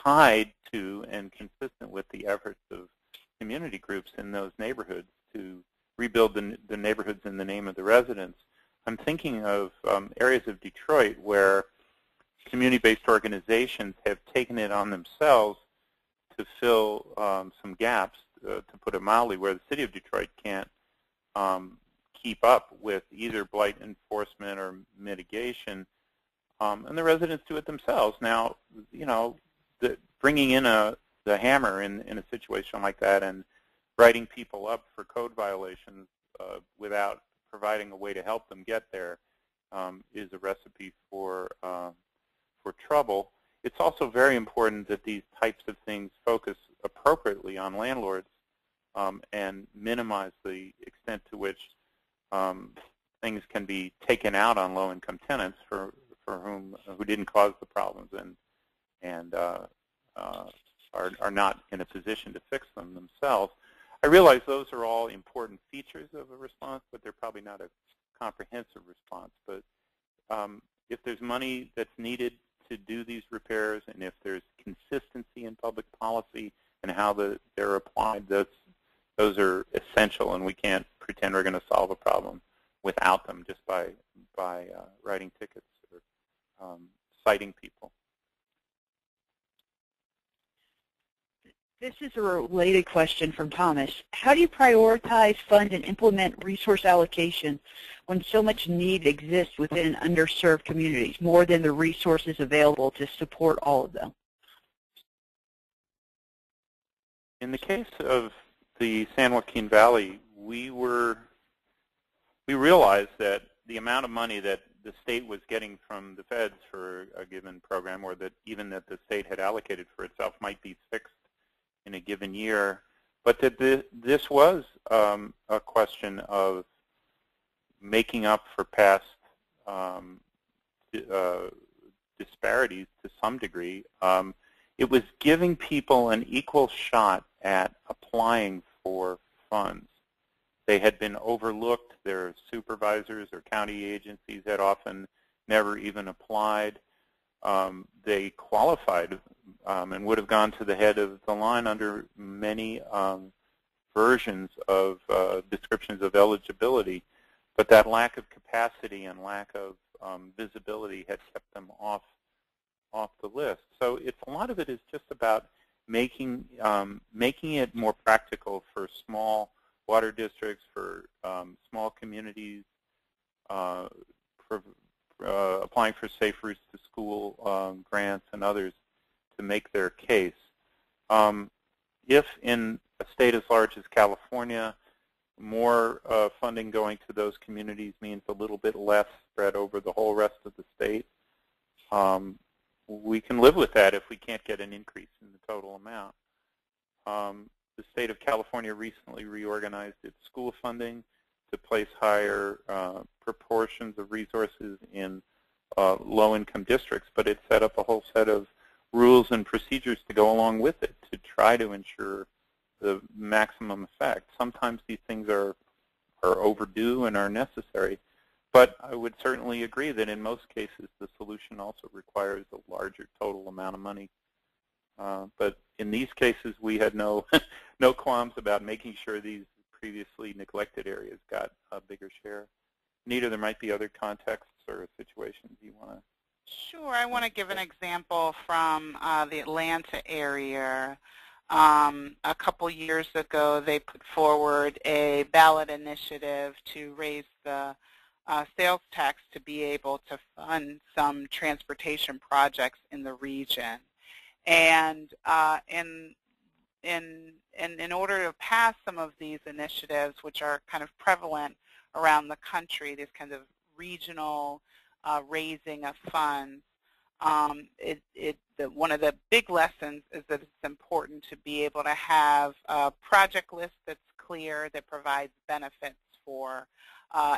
tied to and consistent with the efforts of community groups in those neighborhoods to rebuild the neighborhoods in the name of the residents. I'm thinking of areas of Detroit where community-based organizations have taken it on themselves to fill some gaps, to put it mildly, where the city of Detroit can't keep up with either blight enforcement or mitigation, and the residents do it themselves. Now, you know, bringing in the hammer in a situation like that and writing people up for code violations without providing a way to help them get there is a recipe for trouble. It's also very important that these types of things focus appropriately on landlords and minimize the extent to which things can be taken out on low-income tenants who didn't cause the problems and are not in a position to fix them themselves. I realize those are all important features of a response, but they're probably not a comprehensive response. But if there's money that's needed to do these repairs, and if there's consistency in public policy and how they're applied, those are essential, and we can't pretend we're going to solve a problem without them just by writing tickets or citing people.
This is a related question from Thomas. How do you prioritize, fund, and implement resource allocation when so much need exists within underserved communities, more than the resources available to support all of them?
In the case of the San Joaquin Valley, we realized that the amount of money that the state was getting from the feds for a given program, or that even that the state had allocated for itself, might be fixed in a given year, but that this was a question of making up for past disparities to some degree. It was giving people an equal shot at applying for funds. They had been overlooked. Their supervisors or county agencies had often never even applied. They qualified and would have gone to the head of the line under many versions of descriptions of eligibility, but that lack of capacity and lack of visibility had kept them off the list. So a lot of it is just about making it more practical for small water districts, for small communities, applying for safe routes to school grants and others to make their case. If in a state as large as California, more funding going to those communities means a little bit less spread over the whole rest of the state, we can live with that if we can't get an increase in the total amount. The state of California recently reorganized its school funding to place higher proportions of resources in low-income districts, but it set up a whole set of rules and procedures to go along with it to try to ensure the maximum effect. Sometimes these things are overdue and are necessary, but I would certainly agree that in most cases the solution also requires a larger total amount of money. But in these cases we had no qualms about making sure these previously neglected areas got a bigger share. Nita, there might be other contexts or situations you want to.
Sure. I want to give an example from the Atlanta area. A couple years ago, they put forward a ballot initiative to raise the sales tax to be able to fund some transportation projects in the region. And in order to pass some of these initiatives, which are kind of prevalent around the country, these kinds of regional raising of funds, one of the big lessons is that it's important to be able to have a project list that's clear, that provides benefits for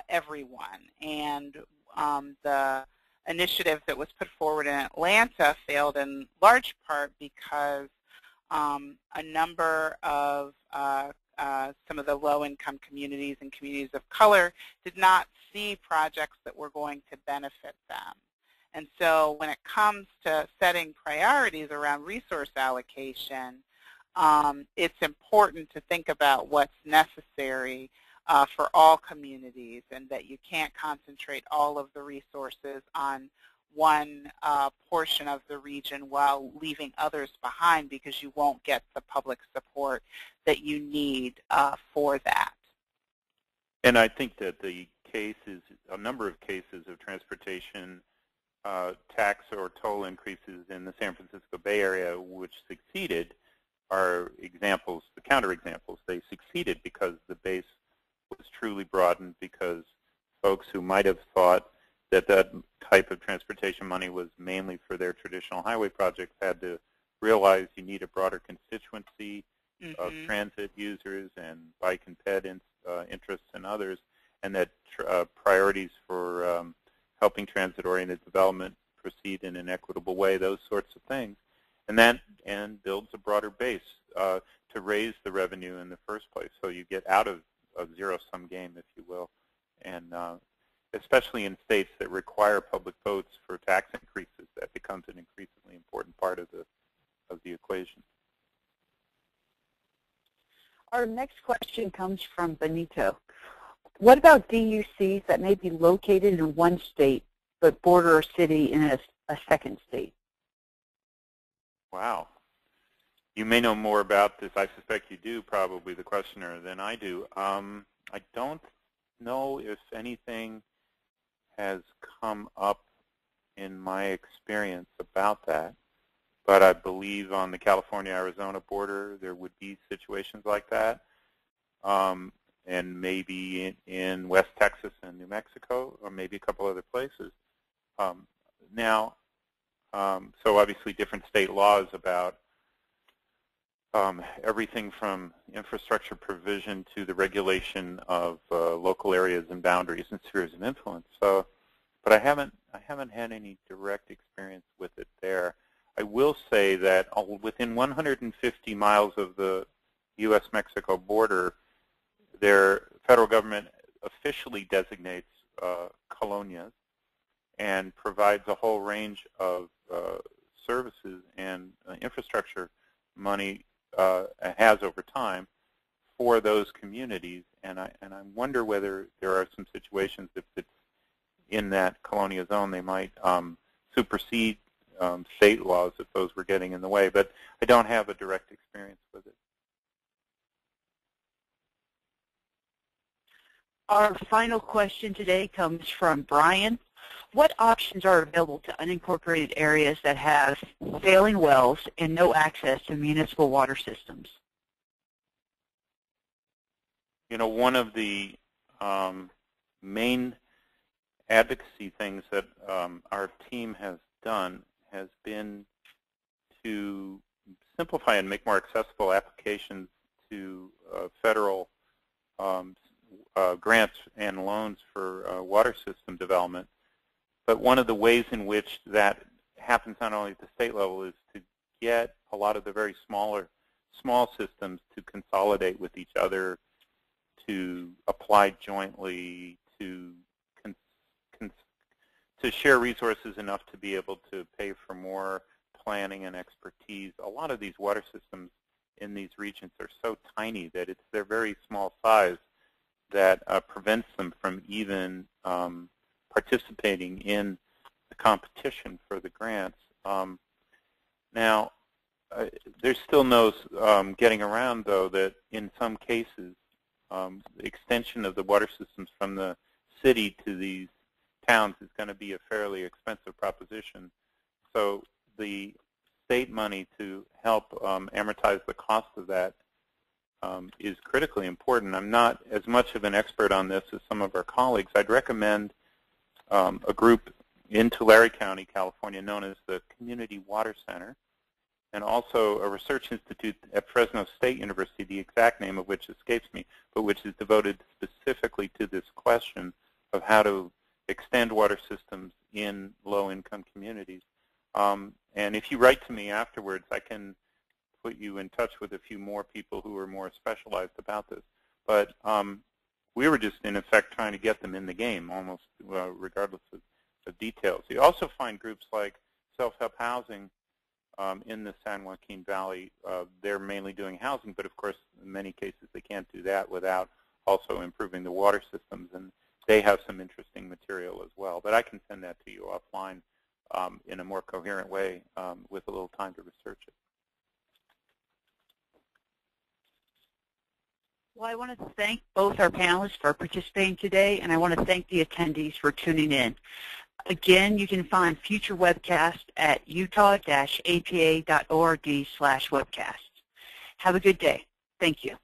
everyone. And initiative that was put forward in Atlanta failed in large part because a number of some of the low-income communities and communities of color did not see projects that were going to benefit them. And so when it comes to setting priorities around resource allocation, it's important to think about what's necessary for all communities, and that you can't concentrate all of the resources on one portion of the region while leaving others behind, because you won't get the public support that you need for that.
And I think that the cases, a number of cases of transportation tax or toll increases in the San Francisco Bay Area which succeeded are examples, the counterexamples. They succeeded because the base was truly broadened, because folks who might have thought that that type of transportation money was mainly for their traditional highway projects had to realize you need a broader constituency of transit users and bike and ped interests and others, and that priorities for helping transit-oriented development proceed in an equitable way, those sorts of things. And builds a broader base to raise the revenue in the first place. So you get out of a zero-sum game, if you will. And especially in states that require public votes for tax increases, that becomes an increasingly important part of the equation.
Our next question comes from Benito. What about DUCs that may be located in one state but border a city in a second state?
Wow. You may know more about this. I suspect you do, probably, the questioner, than I do. I don't know if anything has come up in my experience about that, but I believe on the California-Arizona border there would be situations like that, and maybe in West Texas and New Mexico, or maybe a couple other places. So obviously different state laws about everything from infrastructure provision to the regulation of local areas and boundaries and spheres of influence. So, but I haven't had any direct experience with it there. I will say that within 150 miles of the U.S.-Mexico border, their federal government officially designates colonias and provides a whole range of services and infrastructure money has over time for those communities, and I wonder whether there are some situations if it's in that colonia zone they might supersede state laws if those were getting in the way, but I don't have a direct experience with it.
Our final question today comes from Brian. What options are available to unincorporated areas that have failing wells and no access to municipal water systems?
You know, one of the main advocacy things that our team has done has been to simplify and make more accessible applications to federal grants and loans for water system development. But one of the ways in which that happens not only at the state level is to get a lot of the very small systems to consolidate with each other, to apply jointly, to share resources enough to be able to pay for more planning and expertise. A lot of these water systems in these regions are so tiny that it's their very small size that prevents them from even participating in the competition for the grants. Now, there's still no getting around, though, that in some cases, the extension of the water systems from the city to these towns is going to be a fairly expensive proposition. So the state money to help amortize the cost of that is critically important. I'm not as much of an expert on this as some of our colleagues. I'd recommend a group in Tulare County, California, known as the Community Water Center, and also a research institute at Fresno State University, the exact name of which escapes me, but which is devoted specifically to this question of how to extend water systems in low-income communities. And if you write to me afterwards, I can put you in touch with a few more people who are more specialized about this. But we were just, in effect, trying to get them in the game, almost regardless of details. You also find groups like Self-Help Housing in the San Joaquin Valley. They're mainly doing housing, but of course, in many cases, they can't do that without also improving the water systems, and they have some interesting material as well. But I can send that to you offline in a more coherent way with a little time to research it.
Well, I want to thank both our panelists for participating today, and I want to thank the attendees for tuning in. Again, you can find future webcasts at utah-apa.org/webcasts. Have a good day. Thank you.